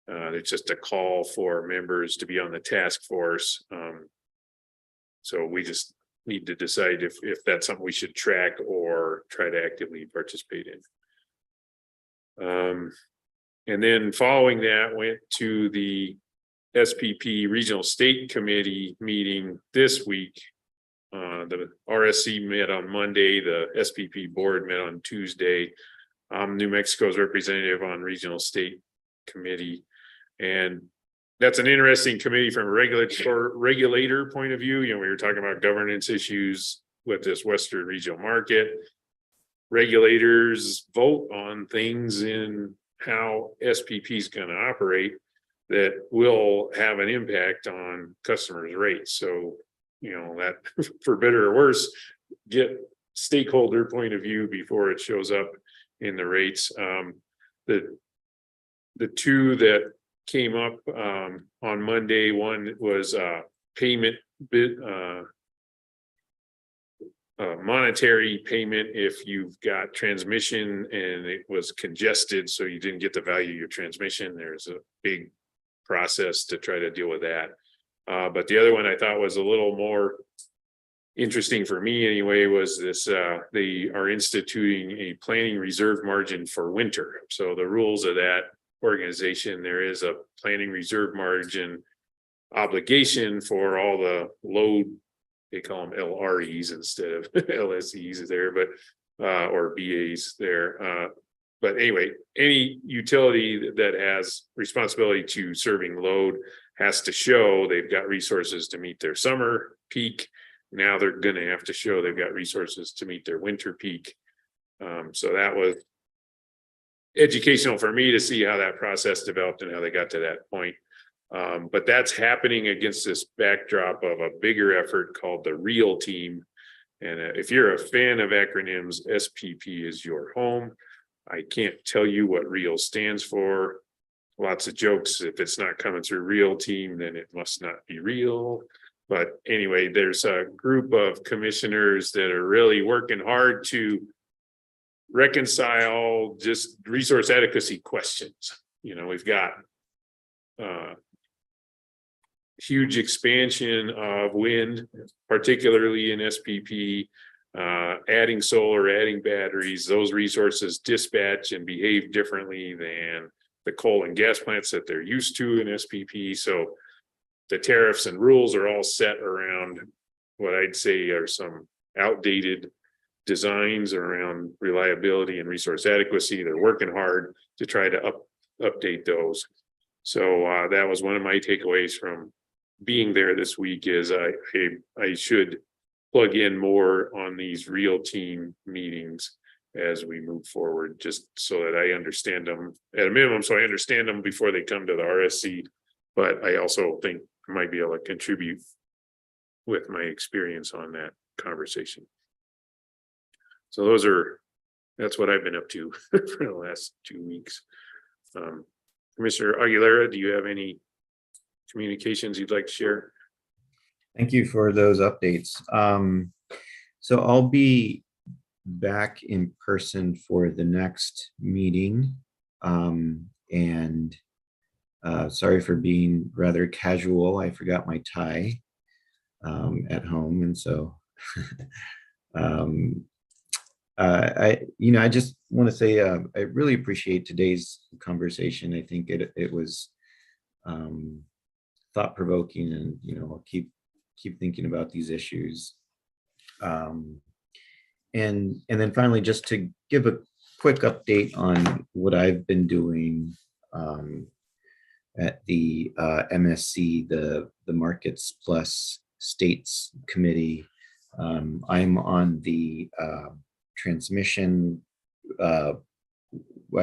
It's just a call for members to be on the task force. So we just need to decide if that's something we should track or try to actively participate in. And then following that, went to the SPP Regional State Committee meeting this week. The RSC met on Monday, the SPP board met on Tuesday. New Mexico's representative on Regional State Committee. And that's an interesting committee from a regulator point of view. You know, we were talking about governance issues with this Western regional market. Regulators vote on things in how SPP is going to operate. that will have an impact on customers' rates. So, that for better or worse, get stakeholder point of view before it shows up in the rates. The two that came up on Monday, one was payment bit monetary payment if you've got transmission and it was congested, so you didn't get the value of your transmission. There's a big process to try to deal with that. But the other one I thought was a little more interesting for me anyway, was this, they are instituting a planning reserve margin for winter. So the rules of that organization, there is a planning reserve margin obligation for all the load, they call them LREs instead of LSEs there, but or BAs there. But anyway, any utility that has responsibility to serving load has to show they've got resources to meet their summer peak. Now they're going to have to show they've got resources to meet their winter peak. So that was educational for me to see how that process developed and how they got to that point. But that's happening against this backdrop of a bigger effort called the REAL team. And if you're a fan of acronyms, SPP is your home. I can't tell you what REAL stands for. Lots of jokes. If it's not coming through REAL team, then it must not be real. But anyway, there's a group of commissioners that are really working hard to reconcile just resource adequacy questions. We've got huge expansion of wind, particularly in SPP, adding solar, adding batteries. Those resources dispatch and behave differently than the coal and gas plants that they're used to in SPP. So the tariffs and rules are all set around what I'd say are some outdated designs around reliability and resource adequacy. They're working hard to try to update those. So that was one of my takeaways from being there this week, is I should plug in more on these REAL team meetings as we move forward, just so that I understand them at a minimum, so I understand them before they come to the RSC. But I also think I might be able to contribute with my experience on that conversation. So that's what I've been up to for the last 2 weeks. Commissioner Aguilera, do you have any communications you'd like to share? Thank you for those updates. So I'll be back in person for the next meeting. And sorry for being rather casual. I forgot my tie at home. And so I just want to say I really appreciate today's conversation. I think it was thought-provoking, and I'll keep thinking about these issues. And then finally, just to give a quick update on what I've been doing at the MSC, the Markets Plus States Committee. I'm on the transmission. I've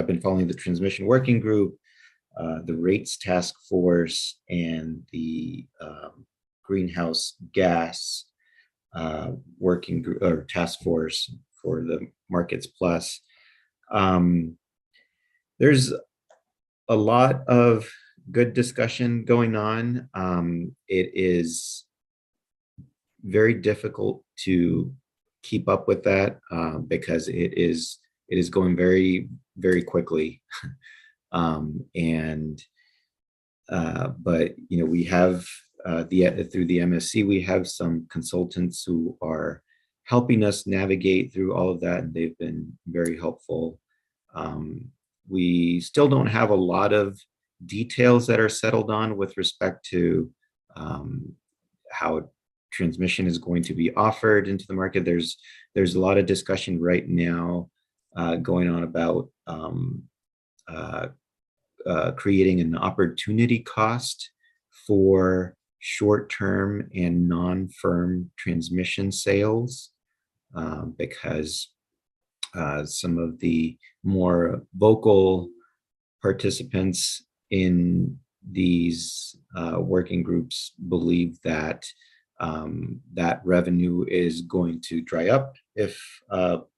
been following the transmission working group, the rates task force, and the greenhouse gas working group or task force for the Markets Plus. There's a lot of good discussion going on. It is very difficult to keep up with that because it is going very, very quickly. But we have through the MSC, we have some consultants who are helping us navigate through all of that, and they've been very helpful. We still don't have a lot of details that are settled on with respect to how transmission is going to be offered into the market. There's a lot of discussion right now going on about creating an opportunity cost for short-term and non-firm transmission sales, because some of the more vocal participants in these working groups believe that that revenue is going to dry up if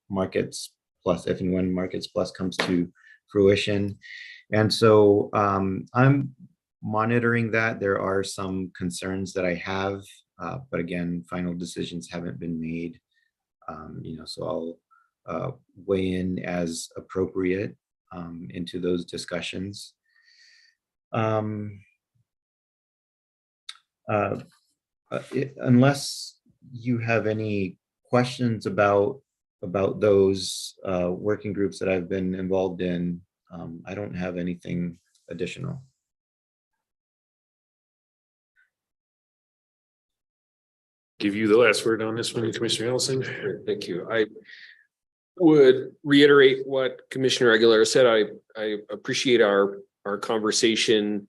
markets plus, if and when markets plus comes to fruition. And so I'm monitoring that. There are some concerns that I have, but again, final decisions haven't been made. So I'll weigh in as appropriate into those discussions. Unless you have any questions about those working groups that I've been involved in, I don't have anything additional. Give you the last word on this one, Commissioner Ellison. Thank you. I would reiterate what Commissioner Aguilera said. I appreciate our conversation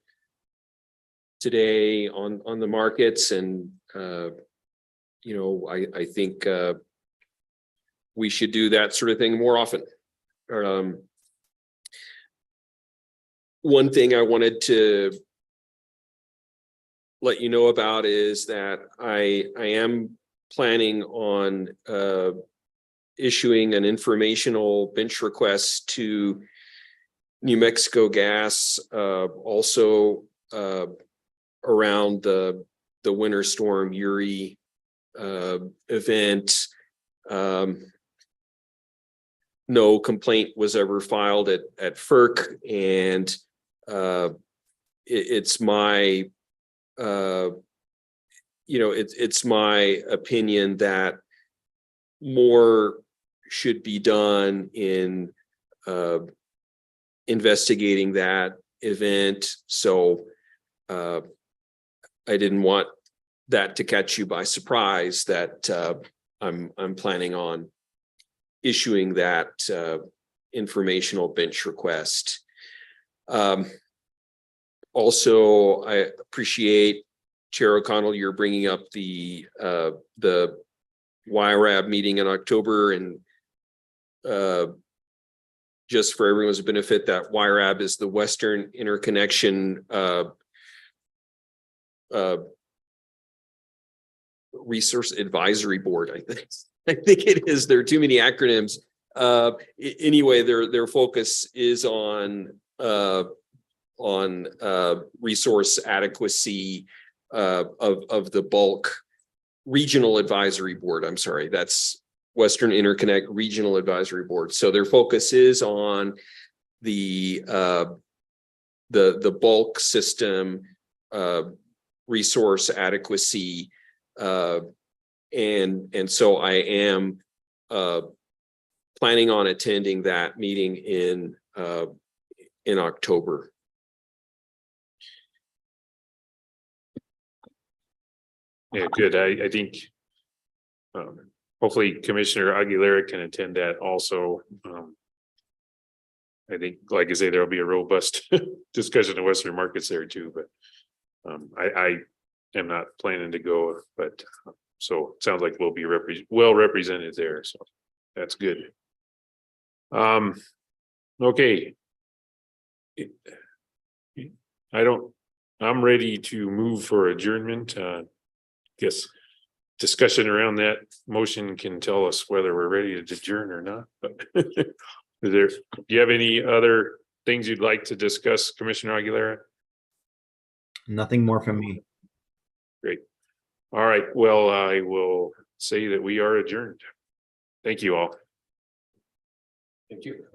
today on the markets, and I think we should do that sort of thing more often. One thing I wanted to let you know about is that I am planning on issuing an informational bench request to New Mexico Gas, also around the winter storm Uri event. No complaint was ever filed at FERC, and it's my it's my opinion that more should be done in investigating that event. So I didn't want that to catch you by surprise that I'm planning on issuing that informational bench request. Also, I appreciate, Chair O'Connell, you're bringing up the YRAB meeting in October, and just for everyone's benefit, that YRAB is the Western Interconnection Resource Advisory Board. I think it is. There are too many acronyms. Anyway, their focus is on resource adequacy of the bulk regional advisory board. I'm sorry, that's Western Interconnect Regional Advisory Board. So their focus is on the bulk system resource adequacy, and so I am planning on attending that meeting in October. Yeah, good. I think hopefully Commissioner Aguilera can attend that also. I think, like I say, there'll be a robust discussion of Western markets there too, but I am not planning to go, but so it sounds like we'll be well represented there, so that's good. Okay. I'm ready to move for adjournment. Guess discussion around that motion can tell us whether we're ready to adjourn or not, but do you have any other things you'd like to discuss, Commissioner Aguilera? Nothing more from me. Great. All right. Well, I will say that we are adjourned. Thank you all. Thank you.